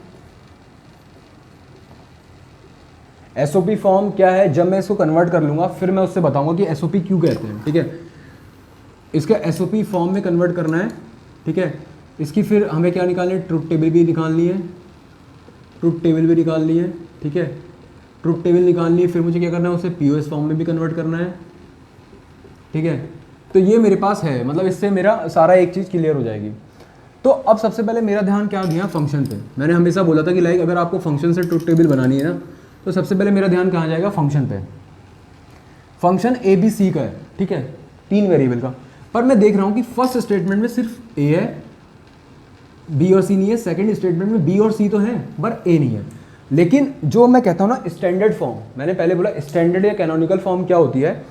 एसओपी फॉर्म क्या है, जब मैं इसको कन्वर्ट कर लूँगा फिर मैं उससे बताऊँगा कि एसओपी क्यों कहते हैं, ठीक है। इसका एसओपी फॉर्म में कन्वर्ट करना है, ठीक है। इसकी फिर हमें क्या निकालनी है, ट्रुथ टेबल भी निकालनी है, ट्रुथ टेबल भी निकालनी है, ठीक है। ट्रुथ टेबल निकालनी है, फिर मुझे क्या करना है, उसे पीओएस फॉर्म में भी कन्वर्ट करना है, ठीक है। तो ये मेरे पास है, मतलब इससे मेरा सारा एक चीज़ क्लियर हो जाएगी। तो अब सबसे पहले मेरा ध्यान क्या गया, फंक्शन पे। मैंने हमेशा बोला था कि लाइक अगर आपको फंक्शन से ट्रुथ टेबल बनानी है ना, तो सबसे पहले मेरा ध्यान कहाँ जाएगा, फंक्शन पे। फंक्शन ए बी सी का है, ठीक है, 3 वेरिएबल का। पर मैं देख रहा हूँ कि फर्स्ट स्टेटमेंट में सिर्फ ए है, बी और सी नहीं है। सेकंड स्टेटमेंट में बी और सी तो है पर ए नहीं है। लेकिन जो मैं कहता हूँ ना स्टैंडर्ड फॉर्म, मैंने पहले बोला स्टैंडर्ड या कैनोनिकल फॉर्म क्या होती है।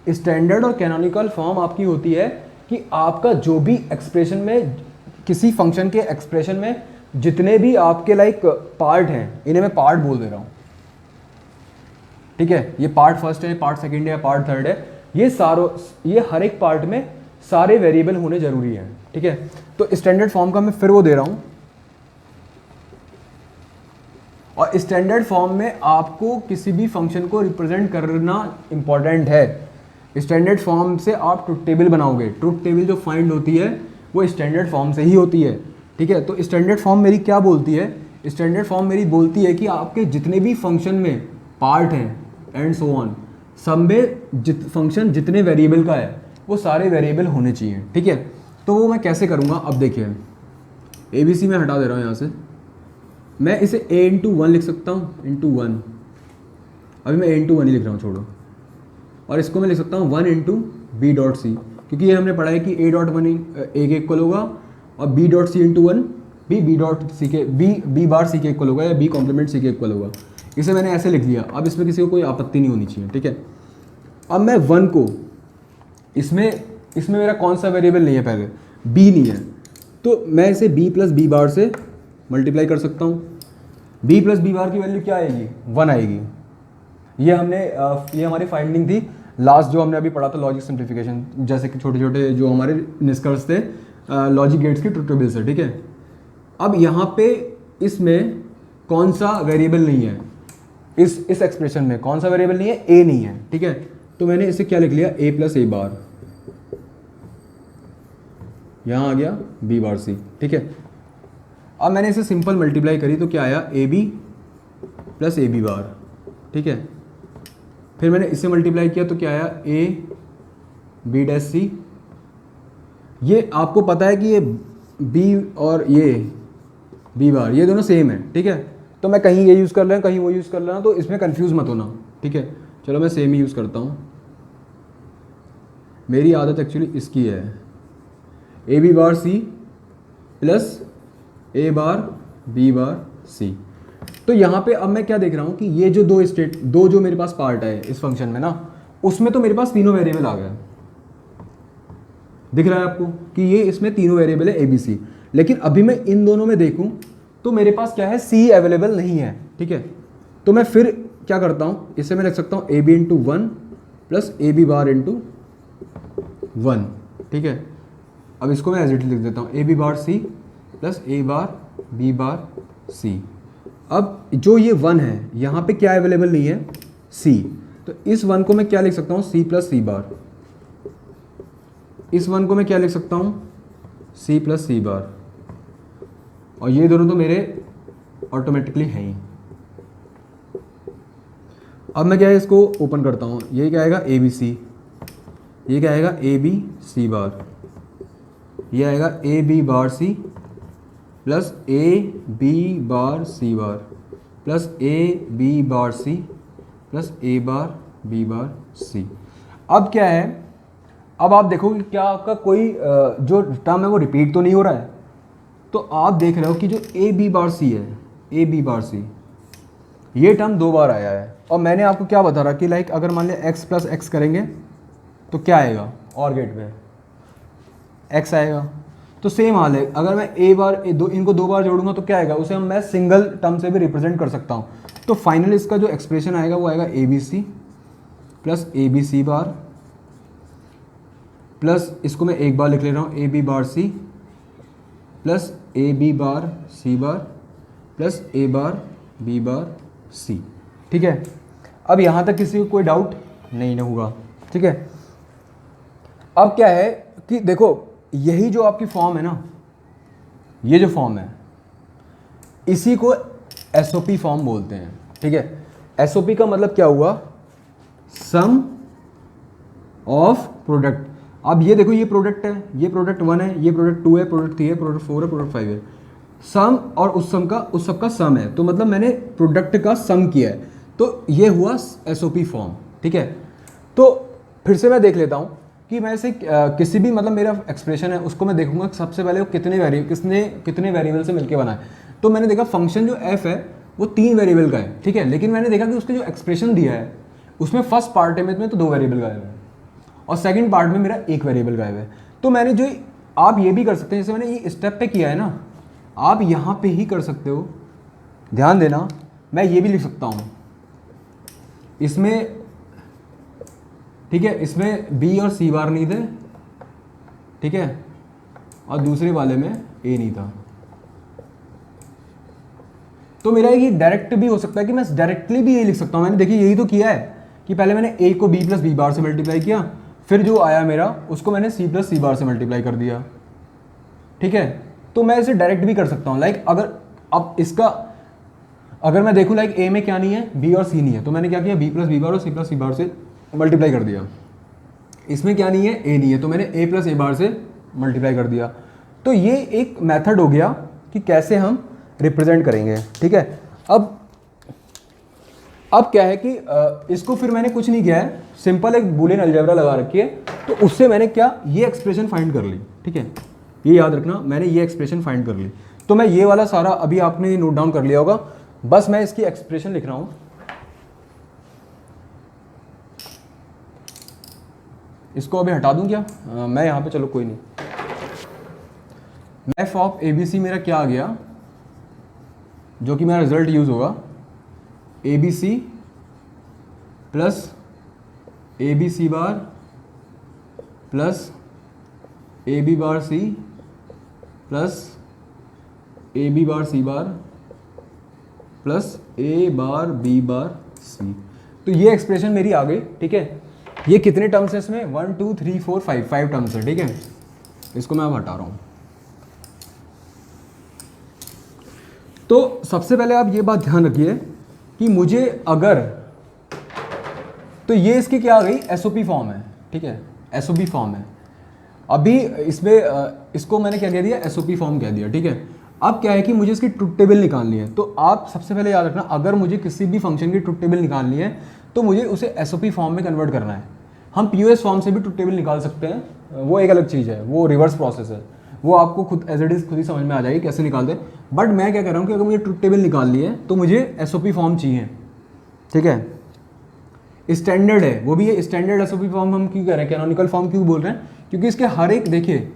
स्टैंडर्ड और कैनोनिकल फॉर्म आपकी होती है कि आपका जो भी एक्सप्रेशन में, किसी फंक्शन के एक्सप्रेशन में जितने भी आपके लाइक पार्ट हैं, इन्हें मैं पार्ट बोल दे रहा हूँ, ठीक है, ये पार्ट फर्स्ट है, पार्ट सेकंड है, पार्ट थर्ड है, ये हर एक पार्ट में सारे वेरिएबल होने जरूरी हैं। ठीक है, तो स्टैंडर्ड फॉर्म का मैं फिर वो दे रहा हूं, और स्टैंडर्ड फॉर्म में आपको किसी भी फंक्शन को रिप्रेजेंट करना इंपॉर्टेंट है। स्टैंडर्ड फॉर्म से आप ट्रुथ टेबल बनाओगे, ट्रुथ टेबल जो फाइंड होती है वो स्टैंडर्ड फॉर्म से ही होती है। ठीक है, तो स्टैंडर्ड फॉर्म मेरी क्या बोलती है, स्टैंडर्ड फॉर्म मेरी बोलती है कि आपके जितने भी फंक्शन में पार्ट हैं एंड सो ऑन, सब में फंक्शन जितने वेरिएबल का है वो सारे वेरिएबल होने चाहिए। ठीक है, तो वो मैं कैसे करूँगा, अब देखिए ABC में हटा दे रहा हूँ यहाँ से, मैं इसे a इंटू 1 लिख सकता हूँ, इंटू 1, अभी मैं a इंटू 1 ही लिख रहा हूँ, छोड़ो, और इसको मैं लिख सकता हूँ 1 इंटू बी डॉट सी, क्योंकि ये हमने पढ़ा है कि a डॉट 1 a के इक्वल होगा और b dot C into 1 b dot C के b बार सी के इक्वल होगा या b कॉम्प्लीमेंट सी के इक्वल होगा। इसे मैंने ऐसे लिख दिया, अब इसमें किसी को कोई आपत्ति नहीं होनी चाहिए। ठीक है, अब मैं 1 को इसमें मेरा कौन सा वेरिएबल नहीं है, पहले b नहीं है, तो मैं इसे b प्लस बी बार से मल्टीप्लाई कर सकता हूँ। b प्लस बी बार की वैल्यू क्या आएगी, 1 आएगी। ये हमारी फाइंडिंग थी लास्ट जो हमने अभी पढ़ा था, लॉजिक सिंप्लीफिकेशन, जैसे कि छोटे छोटे जो हमारे निष्कर्ष थे लॉजिक गेट्स की ट्रुथ टेबल से। ठीक है, अब यहाँ पे इसमें कौन सा वेरिएबल नहीं है, इस एक्सप्रेशन में कौन सा वेरिएबल नहीं है, a नहीं है। ठीक है, तो मैंने इसे क्या लिख लिया, a प्लस ए बार, यहाँ आ गया b बार c। ठीक है, अब मैंने इसे सिंपल मल्टीप्लाई करी तो क्या आया, ab plus A B bar. ठीक है, फिर मैंने इसे मल्टीप्लाई किया तो क्या आया, a b डैश c। ये आपको पता है कि ये b और ये b बार ये दोनों सेम है। ठीक है, तो मैं कहीं ये यूज़ कर लें कहीं वो यूज़ कर लेना, तो इसमें कंफ्यूज मत होना। ठीक है, चलो मैं सेम ही यूज़ करता हूँ, मेरी आदत एक्चुअली इसकी है, A B bar c plus A bar b bar c. तो यहाँ पे अब मैं क्या देख रहा हूँ कि ये जो दो जो मेरे पास पार्ट है इस फंक्शन में ना, उसमें तो मेरे पास तीनों वेरिएबल आ गए, दिख रहा है आपको कि ये इसमें तीनों वेरिएबल है ए बी सी। लेकिन अभी मैं इन दोनों में देखूँ तो मेरे पास क्या है, सी अवेलेबल नहीं है। ठीक है, तो मैं फिर क्या करता हूँ, इसे मैं लिख सकता हूँ ए B into 1 plus A B bar into 1। ठीक है, अब इसको मैं एज इट लिख देता हूँ, A B bar c plus A bar b bar c. अब जो ये 1 है यहाँ पे क्या अवेलेबल नहीं है, सी, तो इस 1 को मैं क्या लिख सकता हूँ, सी प्लस सी बार। इस 1 को मैं क्या लिख सकता हूँ, सी प्लस सी बार, और ये दोनों तो मेरे ऑटोमेटिकली हैं ही। अब मैं क्या है, इसको ओपन करता हूँ, ये क्या आएगा, ए बी सी, ये क्या आएगा, ए बी सी बार, ये आएगा a B bar c plus A B bar c bar plus A B bar c plus A bar b bar c. अब क्या है, अब आप देखो कि क्या आपका कोई जो टर्म है वो रिपीट तो नहीं हो रहा है। तो आप देख रहे हो कि जो ए बी बार सी है, ए बी बार सी, ये टर्म 2 बार आया है। और मैंने आपको क्या बता रहा कि लाइक अगर मान लिया x प्लस एक्स करेंगे तो क्या आएगा, और गेट पे x आएगा। तो सेम हाल है, अगर मैं इनको 2 बार जोड़ूंगा तो क्या आएगा, उसे मैं सिंगल टर्म से भी रिप्रेजेंट कर सकता हूँ। तो फाइनल इसका जो एक्सप्रेशन आएगा वो आएगा a B c plus A B c bar plus इसको मैं एक बार लिख ले रहा हूँ, A B bar c plus A B bar c bar plus A bar b bar c. ठीक है, अब यहाँ तक किसी को कोई डाउट नहीं होगा। ठीक है, अब क्या है कि देखो यही जो आपकी फॉर्म है ना, ये जो फॉर्म है इसी को एसओपी फॉर्म बोलते हैं। ठीक है, एसओपी का मतलब क्या हुआ, सम ऑफ प्रोडक्ट। अब ये देखो, ये प्रोडक्ट है, ये प्रोडक्ट 1 है, ये प्रोडक्ट 2 है, प्रोडक्ट 3 है, प्रोडक्ट 4 है, प्रोडक्ट 5 है। सम और उस सब का सम है, तो मतलब मैंने प्रोडक्ट का सम किया है, तो ये हुआ एसओपी फॉर्म। ठीक है, तो फिर से मैं देख लेता हूँ कि मैं इसे किसी भी मतलब मेरा एक्सप्रेशन है उसको मैं देखूंगा सबसे पहले वो कितने वेरिएबल से मिलके बना है। तो मैंने देखा फंक्शन जो एफ है वो 3 वेरिएबल का है। ठीक है, लेकिन मैंने देखा कि उसके जो एक्सप्रेशन दिया है उसमें फर्स्ट पार्ट में तो 2 वेरिएबल गायब है और सेकंड पार्ट में मेरा 1 वेरिएबल गायब है। तो मैंने जो, आप ये भी कर सकते हैं, जैसे मैंने ये स्टेप पे किया है ना, आप यहाँ पे ही कर सकते हो। ध्यान देना, मैं ये भी लिख सकता हूँ इसमें, ठीक है, इसमें बी और सी बार नहीं थे, ठीक है, और दूसरे वाले में ए नहीं था। तो मेरा ये डायरेक्ट भी हो सकता है कि मैं डायरेक्टली भी ये लिख सकता हूँ। मैंने देखिए यही तो किया है कि पहले मैंने ए को बी प्लस बी बार से मल्टीप्लाई किया, फिर जो आया मेरा उसको मैंने सी प्लस सी बार से मल्टीप्लाई कर दिया, ठीक है। तो मैं इसे डायरेक्ट भी कर सकता हूँ। लाइक अगर अब इसका अगर मैं देखूँ लाइक ए में क्या नहीं है, बी और सी नहीं है, तो मैंने क्या किया, बी प्लस बी बार और सी प्लस सी बार से मल्टीप्लाई कर दिया। इसमें क्या नहीं है, ए नहीं है, तो मैंने ए प्लस ए बार से मल्टीप्लाई कर दिया। तो ये एक मेथड हो गया कि कैसे हम रिप्रेजेंट करेंगे, ठीक है। अब क्या है कि इसको फिर मैंने कुछ नहीं किया है, सिंपल एक बूलियन अलजेब्रा लगा रखी है, तो उससे मैंने क्या, ये एक्सप्रेशन फाइंड कर ली, ठीक है। ये याद रखना, मैंने ये एक्सप्रेशन फाइंड कर ली। तो मैं ये वाला सारा अभी आपने नोट डाउन कर लिया होगा, बस मैं इसकी एक्सप्रेशन लिख रहा हूँ। इसको अभी हटा दूं क्या, मैं यहाँ पे, चलो कोई नहीं। F of A B C मेरा क्या आ गया, जो कि मेरा रिजल्ट यूज होगा, a B c plus A B c bar plus A B bar c plus A B bar c bar plus A bar b bar c. तो ये एक्सप्रेशन मेरी आ गई, ठीक है। ये कितने टर्म्स है इसमें, 1 2 3 4 5 टर्म्स है, ठीक है। इसको मैं अब हटा रहा हूं। तो सबसे पहले आप ये बात ध्यान रखिए कि मुझे अगर, तो ये इसकी क्या आ गई, एसओपी फॉर्म है, ठीक है, एसओपी फॉर्म है। अभी इसमें इसको मैंने क्या कह दिया, एसओपी फॉर्म कह दिया, ठीक है। अब क्या है कि मुझे इसकी ट्रुथ टेबल निकालनी है। तो आप सबसे पहले याद रखना, अगर मुझे किसी भी फंक्शन की ट्रुथ टेबल निकालनी है तो मुझे उसे एसओपी फॉर्म में कन्वर्ट करना है। हम पीओएस फॉर्म से भी ट्रुथ टेबल निकाल सकते हैं, वो एक अलग चीज़ है, वो रिवर्स प्रोसेस है, वो आपको खुद एज इट इज़ खुद ही समझ में आ जाएगी कैसे निकालते हैं। बट मैं क्या कह रहा हूँ कि अगर मुझे ट्रुथ टेबल निकालनी है तो मुझे एसओपी फॉर्म चाहिए, ठीक है। स्टैंडर्ड है वो भी, ये स्टैंडर्ड एसओपी फॉर्म हम क्यों कह रहे हैं, कैनोनिकल फॉर्म क्यों बोल रहे हैं, क्योंकि इसके हर एक, देखिए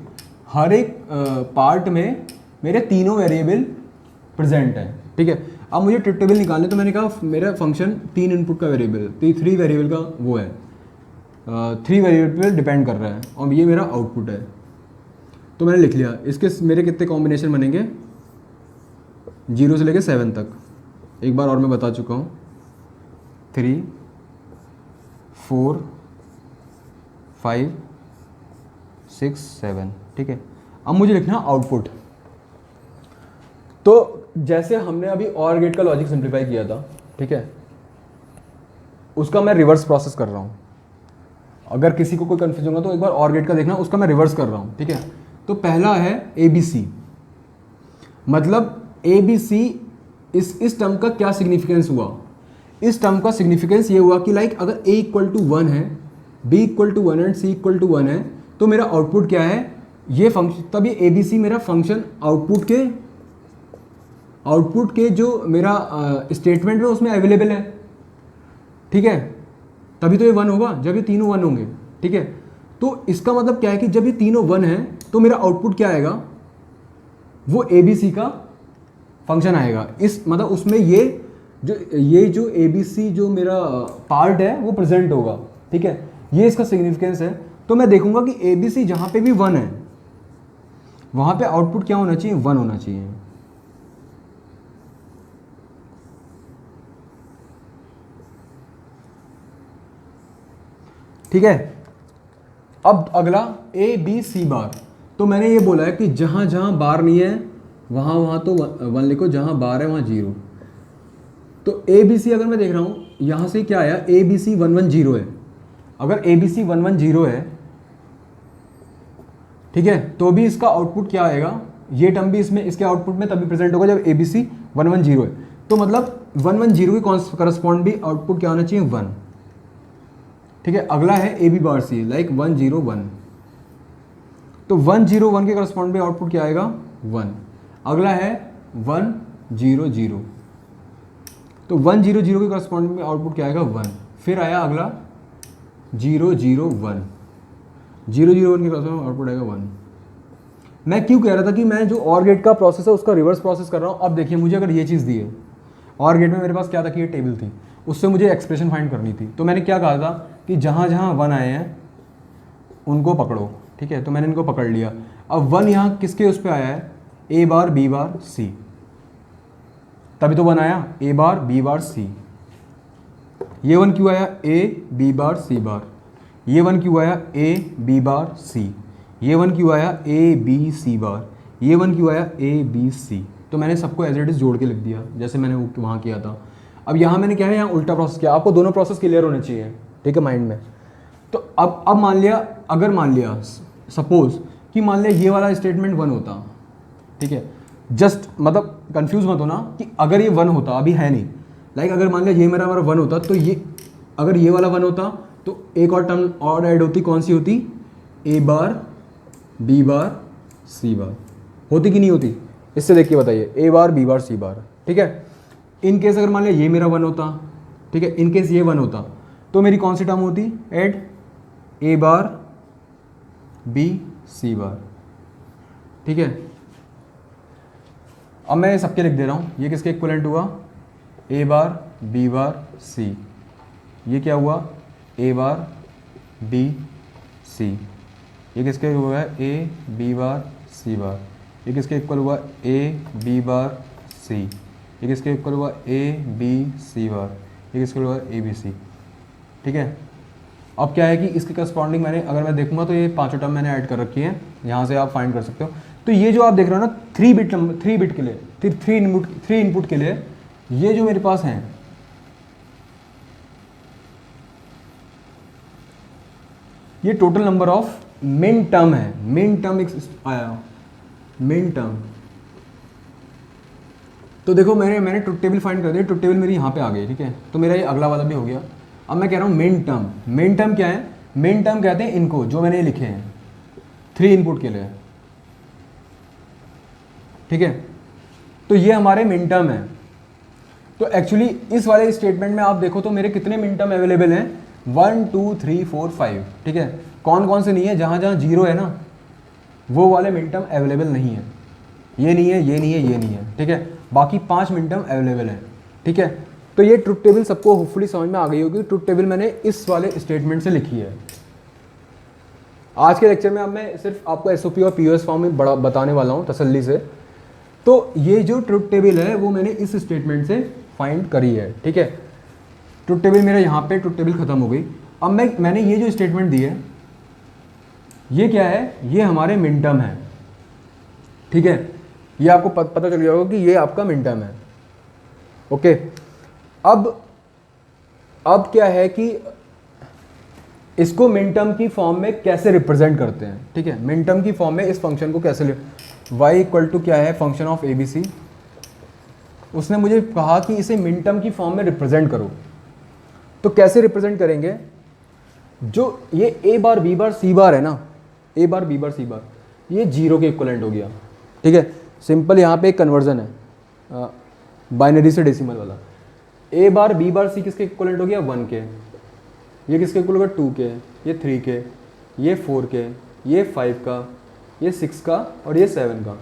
हर एक पार्ट में मेरे तीनों वेरिएबल प्रेजेंट है, ठीक है। अब मुझे ट्रुथ टेबल निकालने, तो मैंने कहा मेरा फंक्शन 3 इनपुट का वेरिएबल, 3 वेरिएबल का वो है, 3 वेरिएबल पे डिपेंड कर रहा है, और ये मेरा आउटपुट है। तो मैंने लिख लिया, इसके मेरे कितने कॉम्बिनेशन बनेंगे, 0 से लेके 7 तक। एक बार और मैं बता चुका हूँ, 3 4 5 6 7, ठीक है। अब मुझे लिखना आउटपुट। तो जैसे हमने अभी और गेट का लॉजिक सिंप्लीफाई किया था, ठीक है, उसका मैं रिवर्स प्रोसेस कर रहा हूँ। अगर किसी को कोई कंफ्यूजन होगा तो एक बार और गेट का देखना, उसका मैं रिवर्स कर रहा हूँ, ठीक है। तो पहला है ए बी सी, मतलब ए बी सी, इस टर्म का क्या सिग्निफिकेंस हुआ, इस टर्म का सिग्निफिकेंस ये हुआ कि लाइक अगर ए इक्वल टू 1 है, B equal to 1 and C equal to 1 है, तो मेरा आउटपुट क्या है, ये फंक्शन, तब ये ए बी सी मेरा फंक्शन आउटपुट के जो मेरा स्टेटमेंट में उसमें अवेलेबल है, ठीक है। तभी तो ये 1 होगा जब ये तीनों 1 होंगे, ठीक है। तो इसका मतलब क्या है कि जब ये तीनों 1 है तो मेरा आउटपुट क्या आएगा, वो ए बी सी का फंक्शन आएगा। इस मतलब उसमें ये जो ए बी सी जो मेरा पार्ट है वो प्रेजेंट होगा, ठीक है। ये इसका सिग्निफिकेंस है। तो मैं देखूंगा कि ए बी सी जहाँ पे भी 1 है वहाँ पे आउटपुट क्या होना चाहिए, 1 होना चाहिए। ठीक है। अब अगला ए बी सी बार, तो मैंने ये बोला है कि जहाँ जहाँ बार नहीं है वहाँ तो 1 लिखो, जहाँ बार है वहाँ 0। तो ए बी सी अगर मैं देख रहा हूँ यहाँ से क्या आया, ए बी सी 1 1 0 है। अगर ए बी सी 1 1 0 है, ठीक है, तो भी इसका आउटपुट क्या आएगा, ये टर्म भी इसमें इसके आउटपुट में तभी प्रेजेंट होगा जब ए बी सी 1 1 0 है। तो मतलब 1 1 0 के करस्पॉन्ड भी आउटपुट क्या होना चाहिए, 1, ठीक है। अगला है A B bar C, like 1 0 1, तो 1 0 1 के करस्पॉन्ड भी आउटपुट क्या आएगा, 1। अगला है 1 0 0, तो 1 0 0 के करस्पॉन्ड में आउटपुट क्या आएगा, 1। फिर आया अगला 0 0 1, 0 0 1 के करस्पॉन्ड आउटपुट आएगा 1। मैं क्यों कह रहा था कि मैं जो और गेट का प्रोसेस है उसका रिवर्स प्रोसेस कर रहा हूँ। अब देखिए मुझे अगर ये चीज़ दी है, और गेट में मेरे पास क्या था कि ये टेबल थी, उससे मुझे एक्सप्रेशन फाइंड करनी थी। तो मैंने क्या कहा था कि जहाँ जहाँ 1 आए हैं उनको पकड़ो, ठीक है। तो मैंने इनको पकड़ लिया। अब 1 यहाँ किसके उस पर आया है, ए बार बी बार सी, तभी तो 1 आया, ए बार बी बार सी। ये 1 क्यों आया, A B bar c bar. ये 1 क्यों आया, ए बी बार सी। ये 1 क्यों आया, ए बी सी बार। ये 1 क्यों आया, ए बी सी। तो मैंने सबको एज इट इज जोड़ के लिख दिया जैसे मैंने वहाँ किया था। अब यहाँ मैंने क्या है, यहाँ उल्टा प्रोसेस किया। आपको दोनों प्रोसेस क्लियर होने चाहिए, ठीक है, माइंड में। तो अब मान लिया, अगर मान लिया सपोज कि मान लिया ये वाला स्टेटमेंट 1 होता, ठीक है, जस्ट मतलब कंफ्यूज मत होना कि अगर ये 1 होता, अभी है नहीं, लाइक अगर मान लिया ये मेरा 1 होता, तो ये अगर ये वाला 1 होता तो एक और टर्म और ऐड होती, कौन सी होती, ए बार बी बार सी बार। होती कि नहीं होती, इससे देख के बताइए, ए bar b bar c bar, ठीक है। इन केस अगर मान लिया ये मेरा 1 होता, ठीक है, इन केस ये 1 होता, तो मेरी कौन सी टर्म होती, add a bar b c bar, ठीक है। अब मैं सबके लिख दे रहा हूँ, ये किसके इक्विवेलेंट हुआ, ए बार बी बार सी। ये क्या हुआ, ए बार बी सी। ये किसके हुआ है, A B bar c bar. ये किसके इक्वल हुआ, ए बी बार सी। ये किसके इक्वल हुआ, ए बी सी बार। ये किसके हुआ, ए बी सी, ठीक है। अब क्या है कि इसके करस्पॉन्डिंग मैंने अगर मैं देखूंगा तो ये पांचों टर्म मैंने ऐड कर रखी है, यहाँ से आप फाइंड कर सकते हो। तो ये जो आप देख रहे हो ना 3 बिट नंबर, 3 बिट के लिए, 3 इनपुट के लिए, ये जो मेरे पास हैं, ये total number of min term है। मिन टर्म आया, मिन टर्म। तो देखो मैंने ट्रुथ टेबल फाइंड कर दिया, ट्रुथ टेबल मेरी यहाँ पे आ गई, ठीक है। तो मेरा ये अगला वाला भी हो गया। अब मैं कह रहा हूँ मिन टर्म। मिन टर्म क्या है, मिन टर्म कहते हैं इनको जो मैंने लिखे हैं 3 इनपुट के लिए, ठीक है। तो ये हमारे मिन टर्म है। तो एक्चुअली इस वाले स्टेटमेंट में आप देखो तो मेरे कितने मिन टर्म अवेलेबल हैं, 1 2 3 4 5, ठीक है। कौन कौन से नहीं है, जहाँ जहाँ 0 है ना वो वाले मिन टर्म अवेलेबल नहीं है। ये नहीं है, ये नहीं है, ये नहीं है, ठीक है। बाकी 5 मिन टर्म अवेलेबल है, ठीक है। तो ये ट्रुथ टेबल सबको होपफुली समझ में आ गई होगी। ट्रुथ टेबल मैंने इस वाले स्टेटमेंट से लिखी है। आज के लेक्चर में अब मैं सिर्फ आपको एसओपी और पीओएस फॉर्म में बड़ा बताने वाला हूँ तसल्ली से। तो ये जो ट्रुथ टेबल है वो मैंने इस स्टेटमेंट से फाइंड करी है, ठीक है। ट्रुथ टेबल मेरा यहाँ पे ट्रुथ टेबल खत्म हो गई। अब मैंने ये जो स्टेटमेंट दी है ये क्या है, ये हमारे मिन टर्म है, ठीक है। ये आपको पता चल गया होगा कि ये आपका मिन टर्म है, ओके। अब क्या है कि इसको मिन टर्म की फॉर्म में कैसे रिप्रेजेंट करते हैं, ठीक है। मिन टर्म की फॉर्म में इस फंक्शन को कैसे y इक्वल टू क्या है, function of A B C. उसने मुझे कहा कि इसे मिन टर्म की फॉर्म में रिप्रेजेंट करो। तो कैसे रिप्रेजेंट करेंगे, जो ये ए bar b bar c bar है ना, ए bar b bar c bar, ये 0 के इक्वलेंट हो गया, ठीक है। सिंपल यहाँ पे एक कन्वर्जन है बाइनरी से डेसिमल वाला। ए बार बी बार सी किसके इक्वलेंट हो गया, 1 के। ये किसके इक्वल होगा, 2 के। ये 3 के, ये 4 के, ये 5 का, ये 6 का और ये 7 का।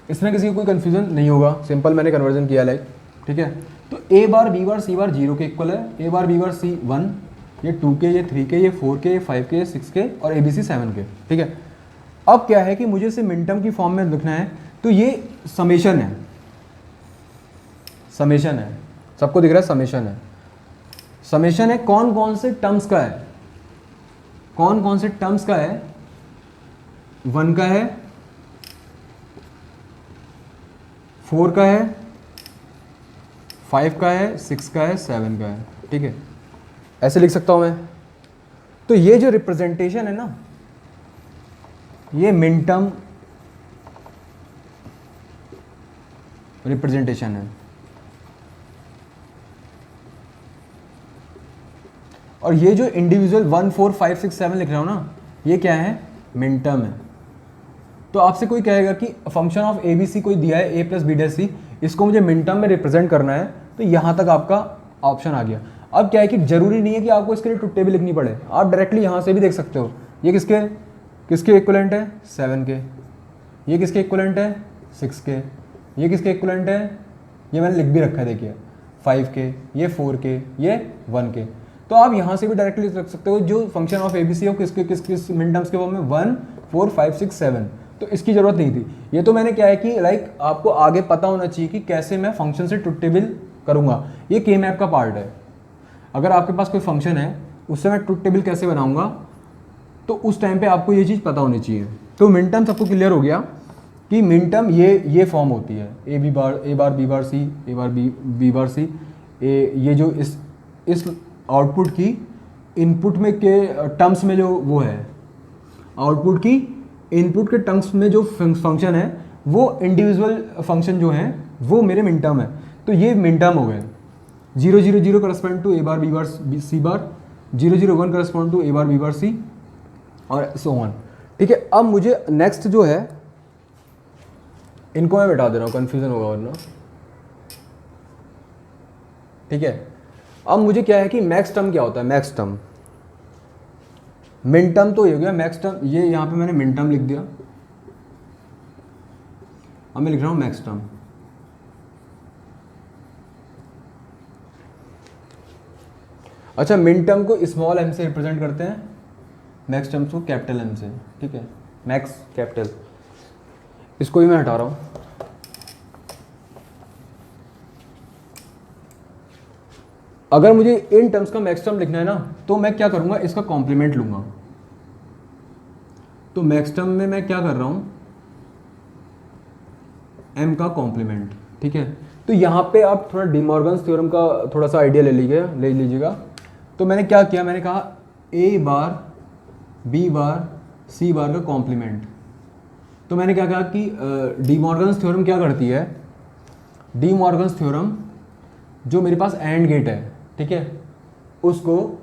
इसमें किसी को कोई कन्फ्यूजन नहीं होगा, सिंपल मैंने कन्वर्जन किया लाइक, ठीक है। तो ए bar b bar c bar 0 के इक्वल है, ए बार बी बार सी 1, ये 2 के, ये 3 के, ये 4 के, ये 5 के, ये 6 के और ए बी सी 7 के, ठीक है। अब क्या है कि मुझे इसे मिन टर्म की फॉर्म में लिखना है। तो ये समेशन है, समेशन है, सबको दिख रहा है, समेशन है। समेशन है कौन कौन से टर्म्स का है, कौन कौन से टर्म्स का है, 1 का है, 4 का है, 5 का है, 6 का है, 7 का है, ठीक है। ऐसे लिख सकता हूं मैं। तो ये जो रिप्रेजेंटेशन है ना, ये मिन टर्म रिप्रेजेंटेशन है। और ये जो इंडिविजुअल 1 4 5 6 7 लिख रहा हूं ना, ये क्या है, मिन टर्म है। तो आपसे कोई कहेगा कि function of A B C कोई दिया है, A plus B dash C, इसको मुझे मिन टर्म में रिप्रेजेंट करना है, तो यहाँ तक आपका ऑप्शन आ गया। अब क्या है कि जरूरी नहीं है कि आपको इसके लिए ट्रुथ टेबल लिखनी पड़े, आप डायरेक्टली यहाँ से भी देख सकते हो। ये किसके इक्विवेलेंट है, 7 के। ये किसके इक्विवेलेंट है, 6 के। ये किसके इक्विवेलेंट है, ये मैंने लिख भी रखा है, देखिए 5k, ये 4k, ये 1k। तो आप यहाँ से भी डायरेक्टली रख सकते हो जो फंक्शन ऑफ एबीसी हो किस किस मिन टर्म्स के फॉर्म में 1 4 5 6 7। तो इसकी ज़रूरत नहीं थी। ये तो मैंने क्या है कि लाइक आपको आगे पता होना चाहिए कि कैसे मैं फंक्शन से ट्रुथ टेबल करूँगा। ये के मैप का पार्ट है। अगर आपके पास कोई फंक्शन है उससे मैं ट्रुथ टेबल कैसे बनाऊँगा, तो उस टाइम पे आपको ये चीज़ पता होनी चाहिए। तो मिन टर्म सबको क्लियर हो गया कि मिन टर्म ये फॉर्म होती है ए बार बी बार सी, ए बार बी बार सी। ये जो इस आउटपुट की इनपुट में के टर्म्स में जो वो है, आउटपुट की इनपुट के टर्म्स में जो फंक्शन है वो इंडिविजुअल फंक्शन जो है वो मेरे मिन टर्म है। तो ये मिन टर्म हो गए। 0 0 0 correspond to a bar b bar c bar, 0 0 1 correspond to a bar b bar c, और सो ऑन। ठीक है, अब मुझे नेक्स्ट जो है इनको मैं बैठा दे रहा हूँ, कन्फ्यूज़न होगा वरना। ठीक है, अब मुझे क्या है कि मैक्स टर्म क्या होता है। मैक्स टर्म, मिन टर्म तो ये हो गया, मैक्स टर्म ये यहाँ पे मैंने मिन टर्म लिख दिया। अब मैं लिख रहा हूँ मैक्स टर्म। अच्छा, मिन टर्म को स्मॉल m से रिप्रेजेंट करते हैं, मैक्स टर्म्स को कैपिटल M से। ठीक है, मैक्स कैपिटल, इसको भी मैं हटा रहा हूँ। अगर मुझे इन टर्म्स का मैक्स टर्म लिखना है ना, तो मैं क्या करूँगा, इसका कॉम्प्लीमेंट लूँगा। तो मैक्स टर्म में मैं क्या कर रहा हूँ, m का कॉम्प्लीमेंट। ठीक है, तो यहाँ पे आप थोड़ा डी मॉर्गन्स थ्योरम का थोड़ा सा आइडिया ले लीजिएगा। तो मैंने क्या किया, मैंने कहा a bar b bar c बार का कॉम्प्लीमेंट। तो मैंने क्या कहा कि डी मॉर्गन्स थ्योरम क्या करती है, डी मॉर्गन्स थ्योरम जो मेरे पास एंड गेट है, ठीक है, उसको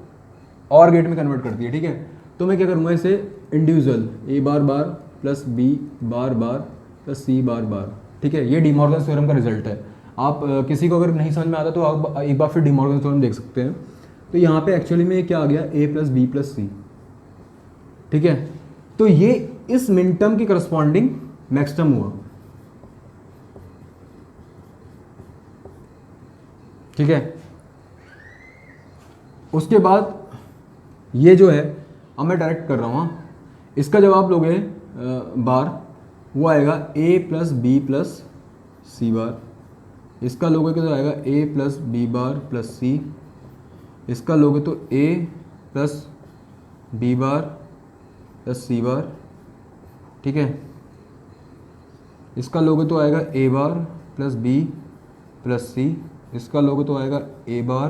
और गेट में कन्वर्ट करती है। ठीक है, तो मैं क्या करूँगा, इसे individual a bar bar plus b bar bar plus c बार बार। ठीक है, ये डी मॉर्गन्स थ्योरम का रिजल्ट है। आप किसी को अगर नहीं समझ में आता तो आप एक बार फिर डी मॉर्गन्स थ्योरम देख सकते हैं। तो यहाँ पे एक्चुअली में ये क्या आ गया, a प्लस बी प्लस सी। ठीक है, तो ये इस मिन टर्म की करस्पॉन्डिंग मैक्स टर्म हुआ। ठीक है, उसके बाद ये जो है, अब मैं डायरेक्ट कर रहा हूँ, इसका जब आप लोगे बार, वो आएगा a plus B plus C bar. इसका लोगे तो आएगा a plus B bar plus c. इसका लोगे तो a plus B bar plus C bar. ठीक है, इसका लोगे तो आएगा a bar plus B plus c. इसका लोगे तो आएगा a bar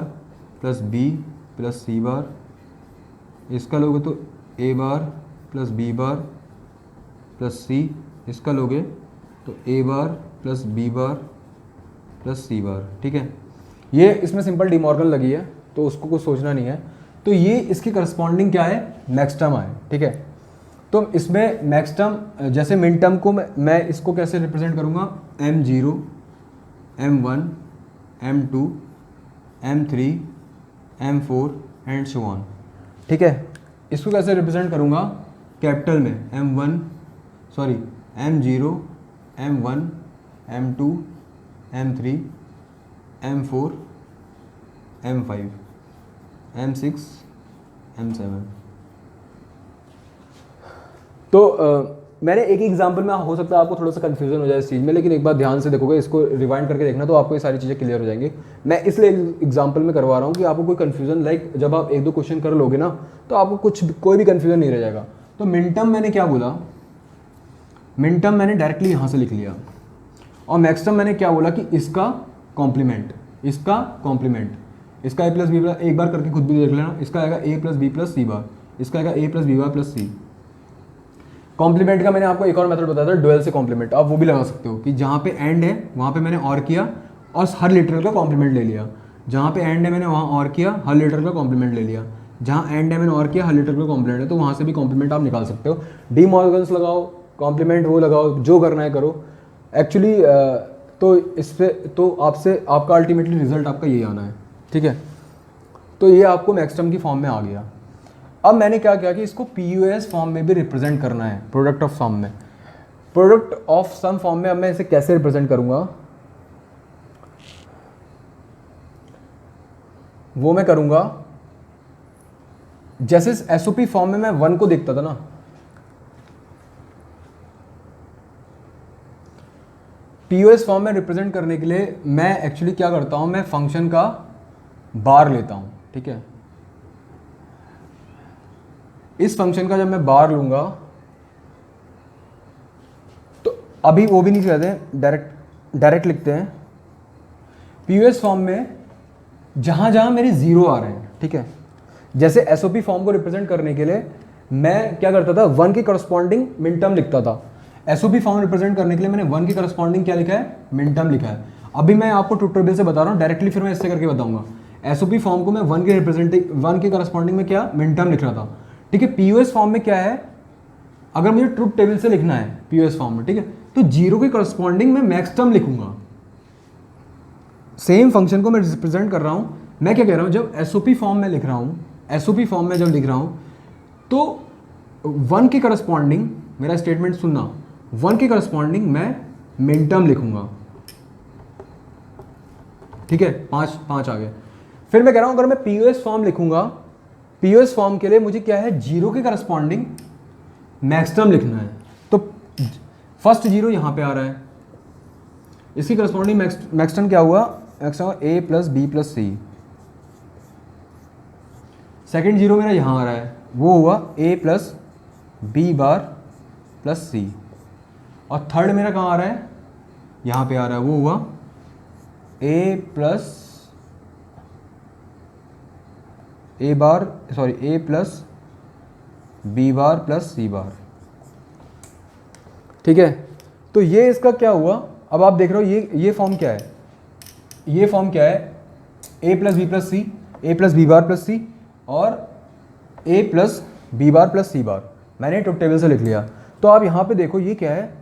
plus B plus C bar. इसका लोगे तो a bar plus B bar plus c. इसका लोगे तो a bar plus B bar plus C bar. ठीक है, ये इसमें सिंपल डी मॉर्गन लगी है तो उसको कुछ सोचना नहीं है। तो ये इसकी करस्पॉन्डिंग क्या है, मैक्स टर्म आए। ठीक है, तो इसमें मैक्स टर्म जैसे मिन टर्म को मैं इसको कैसे रिप्रेजेंट करूँगा, m0 m1 m2 m3 m4 and so on. ठीक है, इसको कैसे रिप्रेजेंट करूँगा, कैपिटल में m0 m1 m2 m3 m4 m5 m6 m7। तो मैंने एक एग्जांपल में, हो सकता है आपको थोड़ा सा कन्फ्यूजन हो जाए इस चीज़ में, लेकिन एक बार ध्यान से देखोगे, इसको रिवाइंड करके देखना, तो आपको ये सारी चीज़ें क्लियर हो जाएंगी। मैं इसलिए एग्जांपल में करवा रहा हूँ कि आपको कोई कन्फ्यूजन, लाइक जब आप एक दो क्वेश्चन कर लोगे ना, तो आपको कोई भी कन्फ्यूजन नहीं रह जाएगा। तो मिन टर्म मैंने क्या बोला, मिन टर्म मैंने डायरेक्टली यहाँ से लिख लिया, और मैक्स टर्म मैंने क्या बोला कि इसका कॉम्प्लीमेंट, इसका कॉम्प्लीमेंट, इसका a प्लस बी प्लस, एक बार करके खुद भी देख लेना, इसका आएगा a plus B plus C bar, इसका आएगा a plus B bar plus C. Complement का मैंने आपको एक और मेथड बताया था, डुअल से कॉम्प्लीमेंट, आप वो भी लगा सकते हो कि जहाँ पे एंड है वहाँ पे मैंने और किया और हर लिटरल का कॉम्प्लीमेंट ले लिया, जहाँ पे एंड है मैंने वहाँ और किया, हर लिटरल का कॉम्प्लीमेंट ले लिया, जहाँ एंड है मैंने और किया, हर लिटरल का कॉम्प्लीमेंट है, तो वहाँ से भी कॉम्प्लीमेंट आप निकाल सकते हो। डी मॉर्गन्स लगाओ, कॉम्प्लीमेंट वो लगाओ, जो करना है करो। एक्चुअली तो इस पर तो आपसे आपका अल्टीमेटली रिजल्ट आपका यही आना है। ठीक है, तो ये आपको मैक्स टर्म की फॉर्म में आ गया। अब मैंने क्या किया कि इसको पीयूएस फॉर्म में भी रिप्रेजेंट करना है, प्रोडक्ट ऑफ सम में, प्रोडक्ट ऑफ सम फॉर्म में। अब मैं इसे कैसे रिप्रेजेंट करूंगा, वो मैं करूँगा जैसे एसओपी फॉर्म में मैं 1 को देखता था ना, पीओएस फॉर्म में रिप्रेजेंट करने के लिए मैं एक्चुअली क्या करता हूं, मैं फंक्शन का बार लेता हूं, ठीक है। इस फंक्शन का जब मैं बार लूंगा तो अभी वो भी नहीं कहते, डायरेक्ट लिखते हैं। पीओएस फॉर्म में जहां जहां मेरे जीरो आ रहे हैं, ठीक है, जैसे एसओपी फॉर्म को रिप्रेजेंट करने के लिए मैं क्या करता था, 1 के करस्पॉन्डिंग मिन टर्म लिखता था। एसओपी फॉर्म रिप्रेजेंट करने के लिए मैंने 1 के करस्पॉन्डिंग क्या लिखा है, मिन टर्म लिखा है। अभी मैं आपको ट्यूटोरियल से बता रहा हूँ डायरेक्टली, फिर मैं इससे करके बताऊंगा। एसओपी फॉर्म को मैं 1 के करस्पॉन्डिंग में क्या मिन टर्म लिख रहा था, ठीक है। पीओएस फॉर्म में क्या है, अगर मुझे ट्रूथ टेबल से लिखना है पीओएस फॉर्म में, ठीक है, तो 0 के करस्पॉन्डिंग में मैक्स टर्म लिखूंगा। सेम फंक्शन को मैं रिप्रेजेंट कर रहा हूं। मैं क्या कह रहा हूं, जब एसओपी फॉर्म में लिख रहा हूं, एसओपी फॉर्म में जब लिख रहा हूं तो 1 के करस्पॉन्डिंग, मेरा स्टेटमेंट सुनना, 1 के करस्पॉन्डिंग मैं मिन टर्म लिखूंगा, ठीक है। 5 आ गए। फिर मैं कह रहा हूं अगर मैं पीओएस फॉर्म लिखूंगा, पीओएस फॉर्म के लिए मुझे क्या है, 0 के करस्पॉन्डिंग मैक्स टर्म लिखना है। तो फर्स्ट 0 यहां पे आ रहा है, इसकी करस्पॉन्डिंग मैक्स टर्म क्या हुआ, मैक्स टर्म ए प्लस बी प्लस सी। सेकेंड 0 मेरा यहां आ रहा है, वो हुआ ए प्लस बी बार प्लस सी। और थर्ड मेरा कहाँ आ रहा है, यहाँ पे आ रहा है, वो हुआ ए प्लस बी बार प्लस सी बार, ठीक है। तो ये इसका क्या हुआ, अब आप देख रहे हो ये फॉर्म क्या है, ये फॉर्म क्या है, A plus B plus C, A plus B bar plus सी और ए प्लस बी बार प्लस सी बार। मैंने ट्रुथ टेबल से लिख लिया। तो आप यहाँ पे देखो ये क्या है,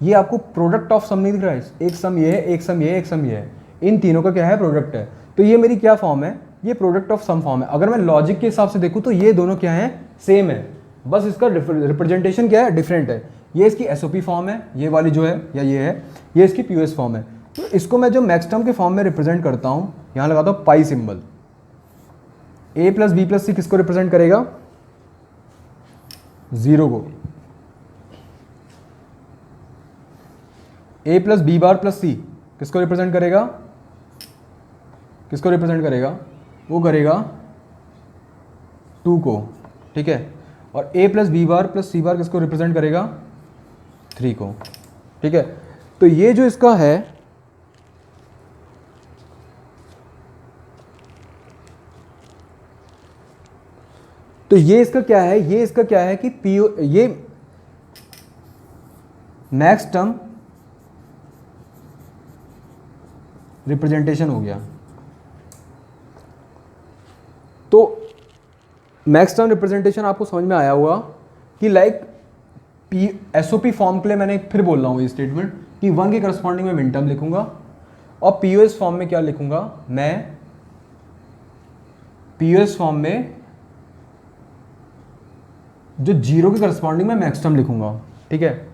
ये आपको प्रोडक्ट ऑफ सम नहीं दिख रहा है, एक सम ये है, एक सम ये है, एक सम ये है, इन तीनों का क्या है, प्रोडक्ट है। तो ये मेरी क्या फॉर्म है, ये प्रोडक्ट ऑफ सम फॉर्म है। अगर मैं लॉजिक के हिसाब से देखूँ तो ये दोनों क्या है, सेम है, बस इसका रिप्रेजेंटेशन क्या है, डिफरेंट है। ये इसकी एसओपी फॉर्म है, ये वाली जो है, या ये है, ये इसकी पीओएस फॉर्म है। तो इसको मैं जो मैक्स टर्म के फॉर्म में रिप्रेजेंट करता हूँ, यहाँ लगाता हूँ पाई सिंबल। ए प्लस बी प्लस सी किसको रिप्रेजेंट करेगा, 0 को। ए प्लस बी बार प्लस सी किसको रिप्रेजेंट करेगा, किसको रिप्रेजेंट करेगा, वो करेगा 2 को, ठीक है। और ए प्लस बी बार प्लस सी बार किसको रिप्रेजेंट करेगा, 3 को, ठीक है। तो ये जो इसका है, तो ये इसका क्या है, ये इसका क्या है कि पीओ, ये मैक्स टर्म रिप्रेजेंटेशन हो गया। तो मैक्स टर्म रिप्रेजेंटेशन आपको समझ में आया होगा कि लाइक एसओपी फॉर्म के लिए मैंने फिर बोल रहा हूँ ये स्टेटमेंट कि 1 के करस्पॉन्डिंग में मिन टर्म लिखूंगा और पीओएस फॉर्म में क्या लिखूंगा, मैं पीओएस फॉर्म में जो 0 के करस्पॉन्डिंग में मैक्स टर्म लिखूंगा, ठीक है।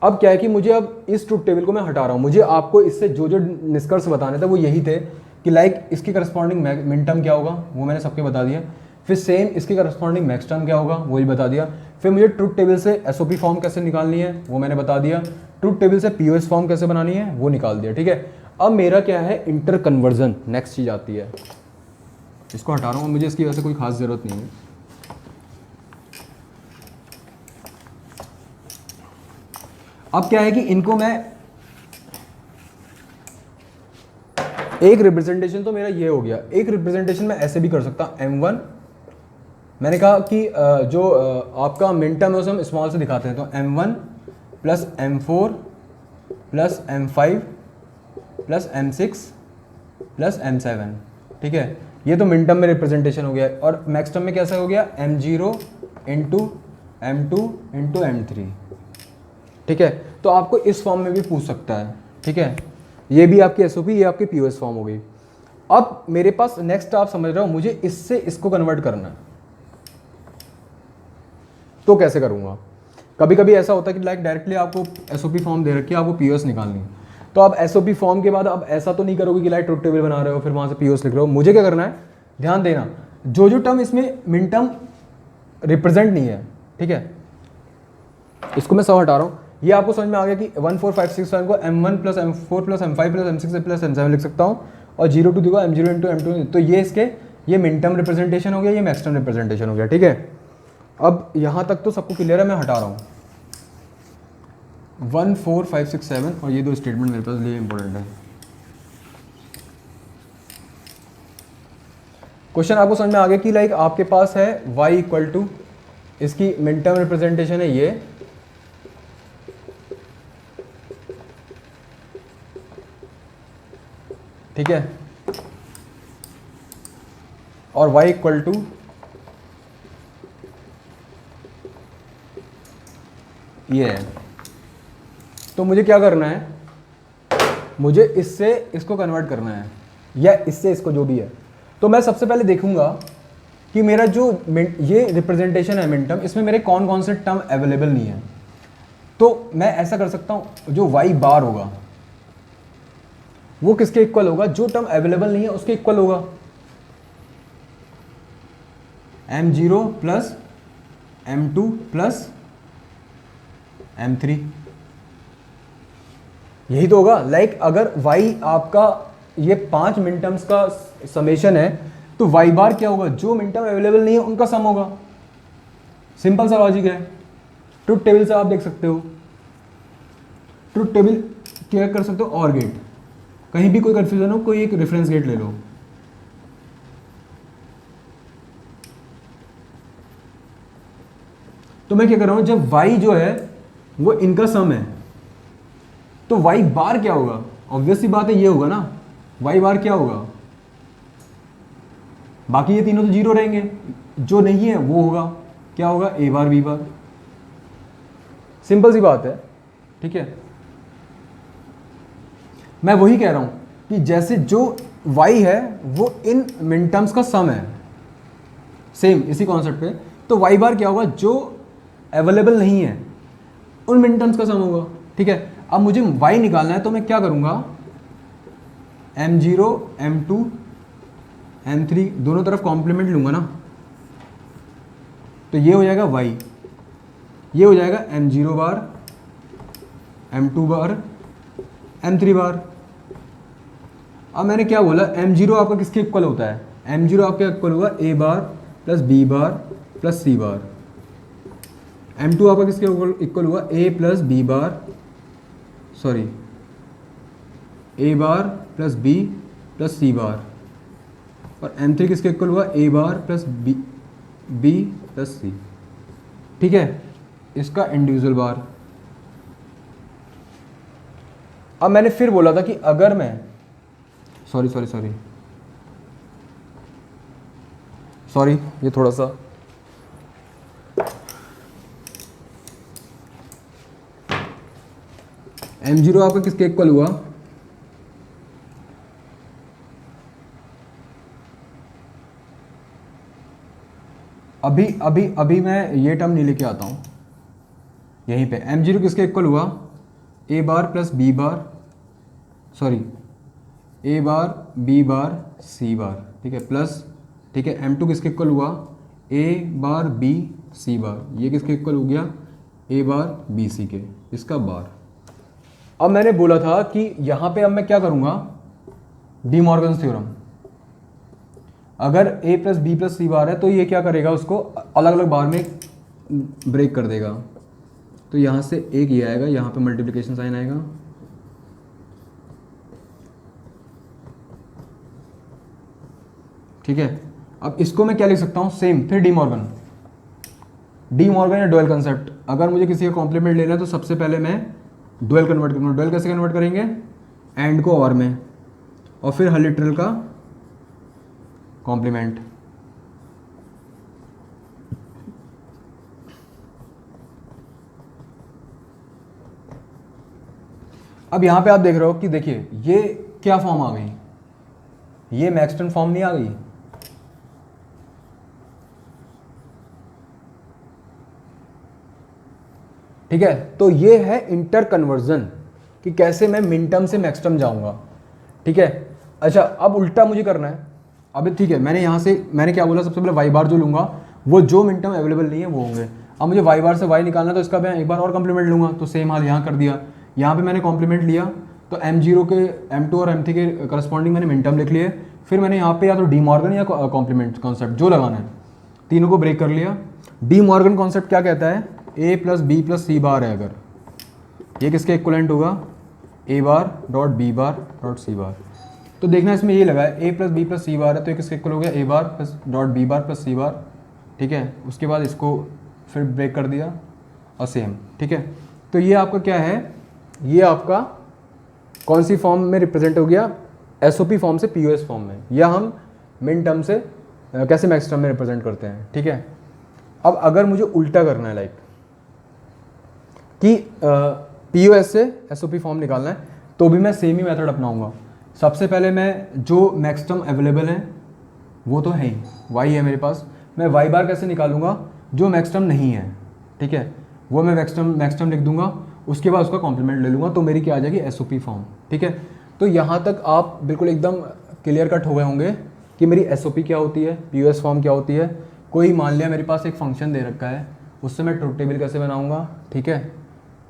अब क्या है कि मुझे अब इस ट्रुथ टेबल को मैं हटा रहा हूँ, मुझे आपको इससे जो जो निष्कर्ष बताने थे वो यही थे कि लाइक इसकी करस्पॉन्डिंग मिन टर्म क्या होगा, वो मैंने सबके बता दिया। फिर सेम इसकी करस्पॉन्डिंग मैक्स टर्म क्या होगा, वो भी बता दिया। फिर मुझे ट्रुथ टेबल से एसओपी फॉर्म कैसे निकालनी है वो मैंने बता दिया। ट्रुथ टेबल से पीओएस फॉर्म कैसे बनानी है वो निकाल दिया, ठीक है। अब मेरा क्या है, इंटर कन्वर्जन नेक्स्ट चीज़ आती है। इसको हटा रहा हूँ, मुझे इसकी वजह से कोई खास ज़रूरत नहीं है। अब क्या है कि इनको मैं एक रिप्रेजेंटेशन तो मेरा ये हो गया, एक रिप्रेजेंटेशन मैं ऐसे भी कर सकता हूँ M1। मैंने कहा कि जो आपका मिन टर्म है उसे हम स्मॉल से दिखाते हैं, तो M1 plus M4 plus M5 plus M6 plus M7, ठीक है। ये तो मिन टर्म में रिप्रेजेंटेशन हो गया। और मैक्स टर्म में कैसा हो गया, M0 into M2 into M3, ठीक है। तो आपको इस फॉर्म में भी पूछ सकता है, ठीक है। ये भी आपकी एसओपी, ये आपकी पीओएस फॉर्म हो गई। अब मेरे पास नेक्स्ट आप समझ रहे हो, मुझे इससे इसको कन्वर्ट करना है, तो कैसे करूंगा। कभी कभी ऐसा होता है कि लाइक डायरेक्टली आपको एसओपी फॉर्म दे रखी है, आपको पीओएस निकालनी है, तो आप एसओपी फॉर्म के बाद अब ऐसा तो नहीं करोगे कि लाइक ट्रुथ टेबल बना रहे हो फिर वहाँ से पीओस लिख रहे हो। मुझे क्या करना है, ध्यान देना, जो जो टर्म इसमें मिन टर्म रिप्रेजेंट नहीं है, ठीक है, इसको मैं सब हटा रहा हूँ। ये आपको समझ में आ गया कि 1 4 5 6 7 को m1 plus m4 plus m5 plus m6 plus m7 लिख सकता हूँ, और 0 टू देखो m0 इंटू m2। तो ये इसके ये मिन टर्म रिप्रेजेंटेशन हो गया, ये मैक्स टर्म रिप्रेजेंटेशन हो गया, ठीक है। अब यहाँ तक तो सबको क्लियर है, मैं हटा रहा हूँ 1 4 5 6 7 और ये दो स्टेटमेंट मेरे पास लिए इंपॉर्टेंट है। क्वेश्चन आपको समझ में आ गया कि लाइक आपके पास है y इक्वल टू, इसकी मिन टर्म रिप्रेजेंटेशन है ये, ठीक है, और y इक्वल टू ये है। तो मुझे क्या करना है, मुझे इससे इसको कन्वर्ट करना है या इससे इसको, जो भी है। तो मैं सबसे पहले देखूंगा कि मेरा जो ये रिप्रेजेंटेशन है मिन टर्म, इसमें मेरे कौन कौन से टर्म अवेलेबल नहीं है। तो मैं ऐसा कर सकता हूं, जो y बार होगा वो किसके इक्वल होगा, जो टर्म अवेलेबल नहीं है उसके इक्वल होगा, m0 plus m2 plus m3, यही तो होगा। लाइक अगर y आपका ये 5 मिन टर्म्स का समेशन है, तो y बार क्या होगा, जो मिन टर्म अवेलेबल नहीं है उनका सम होगा। सिंपल सा लॉजिक है, ट्रुथ टेबल से आप देख सकते हो। ट्रुथ टेबल क्या कर सकते हो, और गेट, कहीं भी कोई कंफ्यूजन हो कोई एक रेफरेंस गेट ले लो। तो मैं क्या कर रहा हूं, जब y जो है वो इनका सम है, तो y बार क्या होगा, ऑब्वियस सी बात है ये होगा ना, y बार क्या होगा, बाकी ये तीनों तो जीरो रहेंगे, जो नहीं है वो होगा क्या होगा, a bar b bar. Simple सी बात है, ठीक है। मैं वही कह रहा हूं कि जैसे जो y है वो इन मिन टर्म्स का सम है, सेम इसी कॉन्सेप्ट पे, तो y बार क्या होगा, जो अवेलेबल नहीं है उन मिन टर्म्स का सम होगा, ठीक है। अब मुझे y निकालना है, तो मैं क्या करूंगा, m0 m2 m3 दोनों तरफ कॉम्प्लीमेंट लूंगा ना, तो ये हो जाएगा y, ये हो जाएगा m0 बार m2 बार m3 बार। अब मैंने क्या बोला, m0 आपका किसके इक्वल होता है, m0 आपका इक्वल हुआ a bar plus b bar plus c bar. m2 आपका किसके इक्वल हुआ, a plus b bar, sorry a bar plus b plus c बार, और m3 किसके इक्वल हुआ, a bar plus b plus c, ठीक है, इसका इंडिविजुअल बार। अब मैंने फिर बोला था कि अगर मैं सॉरी ये थोड़ा सा m0 आपका किसके इक्वल हुआ, अभी मैं ये टर्म नहीं लेके आता हूँ यहीं पे। m0 किसके इक्वल हुआ, a bar plus b bar, sorry a bar b bar c बार, ठीक है, प्लस, ठीक है, m2 किसके इक्वल हुआ, a बार b c बार, ये किसके इक्वल हो गया, a बार b c के, इसका बार। अब मैंने बोला था कि यहाँ पे अब मैं क्या करूँगा, डी मॉर्गन्स थ्योरम, अगर a plus B plus C bar है तो ये क्या करेगा, उसको अलग अलग बार में ब्रेक कर देगा। तो यहाँ से एक ये आएगा, यहाँ पे मल्टीप्लिकेशन साइन आएगा, ठीक है। अब इसको मैं क्या लिख सकता हूँ, सेम फिर डी मॉर्गन या डुअल कंसेप्ट। अगर मुझे किसी का कॉम्प्लीमेंट लेना है तो सबसे पहले मैं डुअल कन्वर्ट करूँगा। डुअल कैसे कन्वर्ट करेंगे, एंड को और में, और फिर हर लिटरल का कॉम्प्लीमेंट। अब यहां पे आप देख रहे हो कि देखिए ये क्या फॉर्म आ गई, ये मैक्सटन फॉर्म नहीं आ गई, ठीक है। तो ये है इंटर कन्वर्जन, कि कैसे मैं मिन टर्म से मैक्स टर्म जाऊँगा, ठीक है। अच्छा, अब उल्टा मुझे करना है। अब ठीक है, मैंने यहाँ से मैंने क्या बोला, सबसे पहले वाई बार जो लूँगा वो जो मिन टर्म अवेलेबल नहीं है वो होंगे। अब मुझे वाई बार से वाई निकालना है, तो इसका मैं एक बार और कॉम्प्लीमेंट लूँगा, तो सेम हाल यहाँ कर दिया। यहाँ पे मैंने कॉम्प्लीमेंट लिया तो M0 के M2 और M3 के करस्पॉन्डिंग मैंने मिन टर्म लिख लिए। फिर मैंने यहाँ पे या तो डी मॉर्गन या कॉम्प्लीमेंट कॉन्सेप्ट जो लगाना है, तीनों को ब्रेक कर लिया। डी मॉर्गन कॉन्सेप्ट क्या कहता है, a plus B plus C bar है, अगर ये किसके इक्वलेंट होगा, a bar dot B bar dot C bar. तो देखना इसमें ये लगा है a plus B plus C bar है, तो ये किसके इक्वल हो गया, a bar plus dot B bar plus C bar, ठीक है। उसके बाद इसको फिर ब्रेक कर दिया और सेम, ठीक है। तो ये आपका क्या है, ये आपका कौन सी फॉर्म में रिप्रेजेंट हो गया, एसओपी फॉर्म से पीओएस फॉर्म में, या हम मिन टर्म से कैसे मैक्स टर्म में रिप्रेजेंट करते हैं, ठीक है। अब अगर मुझे उल्टा करना है, लाइक कि पीओएस से एसओपी फॉर्म निकालना है, तो भी मैं सेम ही मेथड अपनाऊंगा। सबसे पहले मैं जो मैक्स टर्म अवेलेबल है वो तो है ही, वाई है मेरे पास, मैं वाई बार कैसे निकालूंगा, जो मैक्स टर्म नहीं है, ठीक है, वो मैं मैक्स टर्म लिख दूंगा। उसके बाद उसका कॉम्प्लीमेंट ले लूँगा, तो मेरी क्या आ जाएगी, एसओपी फॉर्म, ठीक है। तो यहाँ तक आप बिल्कुल एकदम क्लियर कट हो गए होंगे कि मेरी एसओपी क्या होती है, पीओएस फॉर्म क्या होती है। कोई मान लिया मेरे पास एक फंक्शन दे रखा है, उससे मैं ट्रुथ टेबल कैसे बनाऊँगा, ठीक है,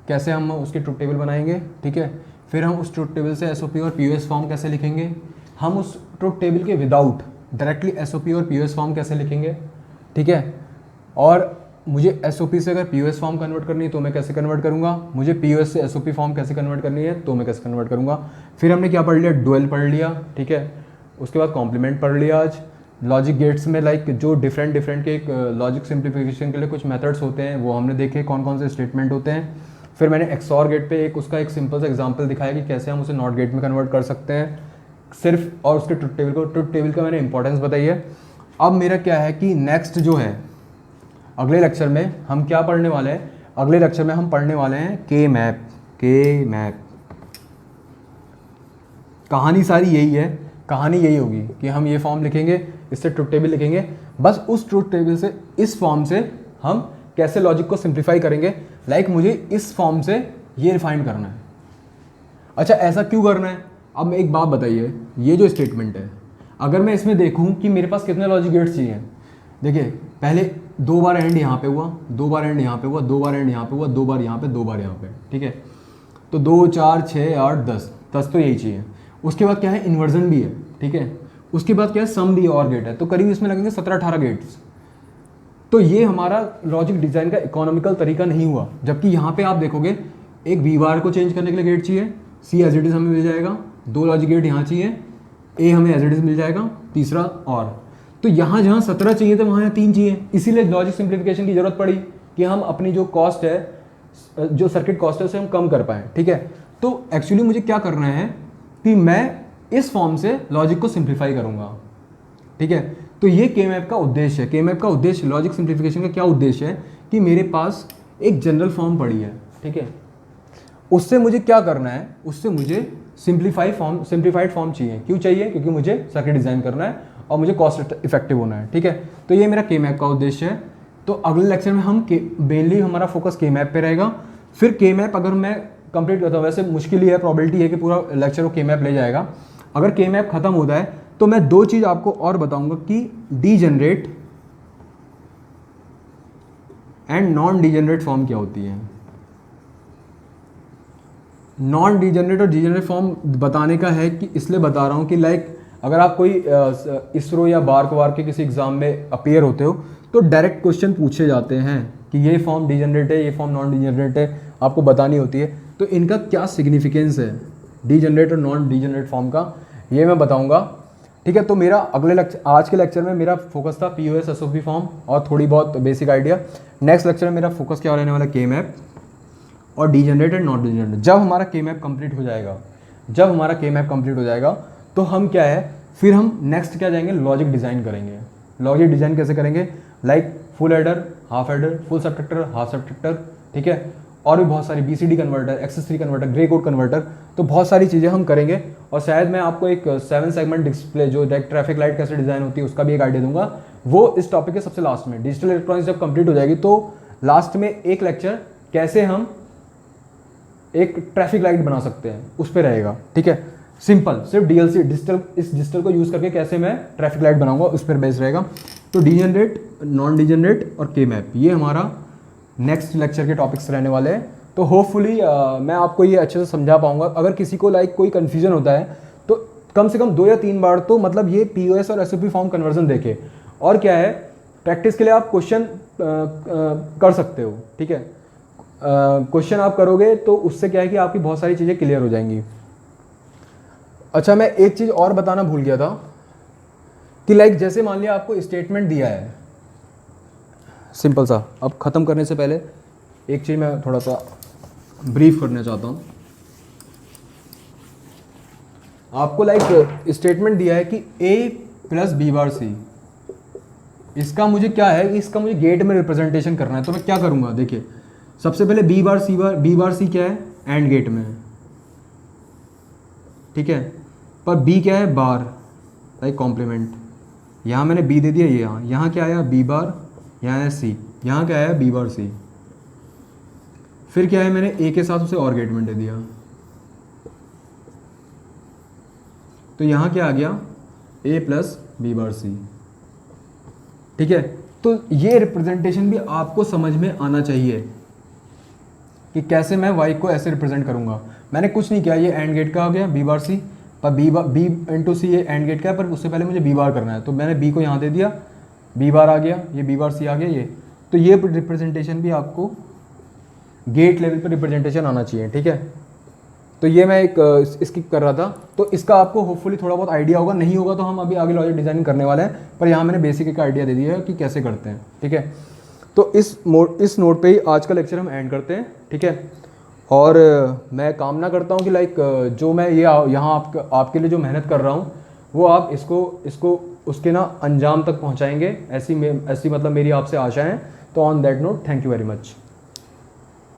कैसे हम उसकी ट्रुथ टेबल बनाएंगे, ठीक है। फिर हम उस ट्रुथ टेबल से एसओपी और पीओएस फॉर्म कैसे लिखेंगे, हम उस ट्रुथ टेबल के विदाउट डायरेक्टली एसओपी और पीओएस फॉर्म कैसे लिखेंगे, ठीक है। और मुझे एसओपी से अगर पीओएस फॉर्म कन्वर्ट करनी है तो मैं कैसे कन्वर्ट करूँगा, मुझे पीओएस से एसओपी फॉर्म कैसे कन्वर्ट करनी है तो मैं कैसे कन्वर्ट करूँगा। फिर हमने क्या पढ़ लिया, डुअल पढ़ लिया, ठीक है। उसके बाद कॉम्प्लीमेंट पढ़ लिया आज। लॉजिक गेट्स में लाइक जो डिफरेंट के लॉजिक सिंप्लीफिकेशन के लिए कुछ मेथड्स होते हैं वो हमने देखे, कौन कौन से स्टेटमेंट होते हैं। फिर मैंने एक्सऑर गेट पे उसका एक सिंपल सा एग्जांपल दिखाया कि कैसे हम उसे नॉट गेट में कन्वर्ट कर सकते हैं सिर्फ, और उसके ट्रुथ टेबल का मैंने इंपॉर्टेंस बताई है। अब मेरा क्या है कि नेक्स्ट जो है अगले लेक्चर में हम क्या पढ़ने वाले हैं, अगले लेक्चर में हम पढ़ने वाले हैं के मैप। कहानी सारी यही है, कहानी यही होगी कि हम ये फॉर्म लिखेंगे, इससे ट्रुथ टेबल लिखेंगे, बस उस ट्रुथ टेबल से इस फॉर्म से हम कैसे लॉजिक को सिंप्लीफाई करेंगे। लाइक मुझे इस फॉर्म से ये रिफाइन करना है। अच्छा, ऐसा क्यों करना है, अब एक बात बताइए, ये जो स्टेटमेंट है अगर मैं इसमें देखूं कि मेरे पास कितने लॉजिक गेट्स चाहिए, देखिए पहले 2 बार एंड यहाँ पे हुआ, 2 बार एंड यहाँ पे हुआ, 2 बार एंड यहाँ पे हुआ, 2 बार यहाँ पे, 2 बार यहाँ पे, ठीक है। तो 2 4 6 8 10 तो यही चाहिए। उसके बाद क्या है, इन्वर्जन भी है, ठीक है। उसके बाद क्या है, सम भी और गेट है, तो करीब इसमें लगेंगे 17-18 गेट्स। तो ये हमारा लॉजिक डिजाइन का इकोनॉमिकल तरीका नहीं हुआ। जबकि यहाँ पे आप देखोगे एक वी बार को चेंज करने के लिए गेट चाहिए, सी एज इट इज हमें मिल जाएगा, 2 लॉजिक गेट यहाँ चाहिए, ए हमें एज इट इज मिल जाएगा, तीसरा और। तो यहाँ जहाँ 17 चाहिए थे वहाँ 3 चाहिए, इसीलिए लॉजिक सिंप्लीफिकेशन की जरूरत पड़ी कि हम अपनी जो कॉस्ट है, जो सर्किट कॉस्ट है, उसे हम कम कर पाएँ, ठीक है। तो एक्चुअली मुझे क्या करना है कि मैं इस फॉर्म से लॉजिक को सिंप्लीफाई करूँगा, ठीक है। तो ये के मैप का उद्देश्य है। के मैप का उद्देश्य, लॉजिक सिंप्लीफिकेशन का क्या उद्देश्य है कि मेरे पास एक जनरल फॉर्म पड़ी है, ठीक है, उससे मुझे क्या करना है, उससे मुझे सिंप्लीफाइड फॉर्म चाहिए। क्यों चाहिए, क्योंकि मुझे सर्किट डिज़ाइन करना है और मुझे कॉस्ट इफेक्टिव होना है, ठीक है। तो ये मेरा के मैप का उद्देश्य है। तो अगले लेक्चर में हम मेनली हमारा फोकस के मैप पे रहेगा। फिर के मैप अगर मैं कंप्लीट करता हूँ, वैसे मुश्किल ही है, प्रॉबिलिटी है कि पूरा लेक्चर वो के मैप ले जाएगा। अगर के मैप खत्म होता है तो मैं 2 चीज़ आपको और बताऊंगा कि degenerate and non degenerate form क्या होती है। नॉन डीजेनरेट और डीजेनरेट फॉर्म बताने का है कि इसलिए बता रहा हूँ कि लाइक अगर आप कोई इसरो या बार्क वार के किसी एग्जाम में अपीयर होते हो तो डायरेक्ट क्वेश्चन पूछे जाते हैं कि ये फॉर्म डीजेनरेट है, ये फॉर्म नॉन डीजेनरेट है, आपको बतानी होती है। तो इनका क्या सिग्निफिकेंस है डीजेनरेट और नॉन डीजेनरेट फॉर्म का, ये मैं बताऊंगा, ठीक है। तो मेरा अगले लेक्चर, आज के लेक्चर में मेरा फोकस था पीओएस एसओपी फॉर्म और थोड़ी बहुत बेसिक आइडिया। नेक्स्ट लेक्चर में मेरा फोकस क्या रहने वाला, के मैप और डीजेनरेट एंड नॉन डीजेनरेट। जब हमारा के मैप कंप्लीट हो जाएगा, तो हम क्या है, फिर हम नेक्स्ट क्या जाएंगे, लॉजिक डिज़ाइन करेंगे। लॉजिक डिज़ाइन कैसे करेंगे, like full adder, half adder, full subtractor, half subtractor, ठीक है। और भी बहुत सारी BCD converter, XS3 converter, grey code converter, तो बहुत सारी चीज़ें हम करेंगे। और शायद मैं आपको एक 7 सेगमेंट डिस्प्ले, जो ट्रैफिक लाइट कैसे डिज़ाइन होती है, उसका भी एक आइडिया दूंगा, वो इस टॉपिक के सबसे लास्ट में। डिजिटल इलेक्ट्रॉनिक्स जब कंप्लीट हो जाएगी तो लास्ट में एक लेक्चर कैसे हम एक ट्रैफिक लाइट बना सकते हैं, उस पर रहेगा। ठीक है, सिंपल, सिर्फ डीएलसी डिजिटल, इस डिजिटल को यूज़ करके कैसे मैं ट्रैफिक लाइट बनाऊंगा उस पर बेस रहेगा। तो डीजनरेट, नॉन डीजनरेट और के मैप, ये हमारा नेक्स्ट लेक्चर के टॉपिक्स रहने वाले हैं। तो होपफुली मैं आपको ये अच्छे से समझा पाऊंगा। अगर किसी को कोई कन्फ्यूजन होता है तो कम से कम 2 या 3 बार तो मतलब ये पीओएस और एसओपी फॉर्म कन्वर्जन देखे। और क्या है, प्रैक्टिस के लिए आप क्वेश्चन कर सकते हो। ठीक है, क्वेश्चन आप करोगे तो उससे क्या है कि आपकी बहुत सारी चीज़ें क्लियर हो जाएंगी। अच्छा, मैं एक चीज़ और बताना भूल गया था कि जैसे मान लिया आपको स्टेटमेंट दिया है सिंपल सा। अब ख़त्म करने से पहले एक चीज़ मैं थोड़ा सा ब्रीफ करना चाहता हूँ। आपको स्टेटमेंट दिया है कि a प्लस बी बार सी, इसका मुझे क्या है, इसका मुझे गेट में रिप्रेजेंटेशन करना है। तो मैं क्या करूँगा, देखिए सबसे पहले बी बार सी क्या है, एंड गेट में है। ठीक है, पर बी क्या है, बार कॉम्प्लीमेंट। यहाँ मैंने बी दे दिया, यहाँ क्या आया, बी बार, यहाँ है सी, यहाँ क्या आया, बी बार सी। फिर क्या है, मैंने ए के साथ उसे और गेट में दे दिया, तो यहाँ क्या आ गया, ए प्लस बी बार सी। ठीक है, तो ये रिप्रेजेंटेशन भी आपको समझ में आना चाहिए कि कैसे मैं वाई को ऐसे रिप्रेजेंट करूँगा। मैंने कुछ नहीं किया, ये एंड गेट का आ गया बी बार सी, पर बी इंटू सी ये एंड गेट का है, पर उससे पहले मुझे बी बार करना है। तो मैंने बी को यहाँ दे दिया, बी बार आ गया, ये बी बार सी आ गया ये। तो ये रिप्रेजेंटेशन भी आपको गेट लेवल पर रिप्रेजेंटेशन आना चाहिए। ठीक है, तो ये मैं एक स्किप कर रहा था, तो इसका आपको होपफुली थोड़ा बहुत आइडिया होगा। नहीं होगा तो हम अभी आगे लॉजिक डिजाइनिंग करने वाले हैं, पर यहाँ मैंने बेसिक एक आइडिया दे दिया है कि कैसे करते हैं। ठीक है, तो इस नोट पे ही आज का लेक्चर हम एंड करते हैं। ठीक है, और मैं कामना करता हूँ कि जो मैं ये यहाँ आपके लिए जो मेहनत कर रहा हूँ वो आप इसको उसके ना अंजाम तक पहुँचाएंगे, ऐसी मतलब मेरी आपसे आशा है। तो on that note, thank you very much.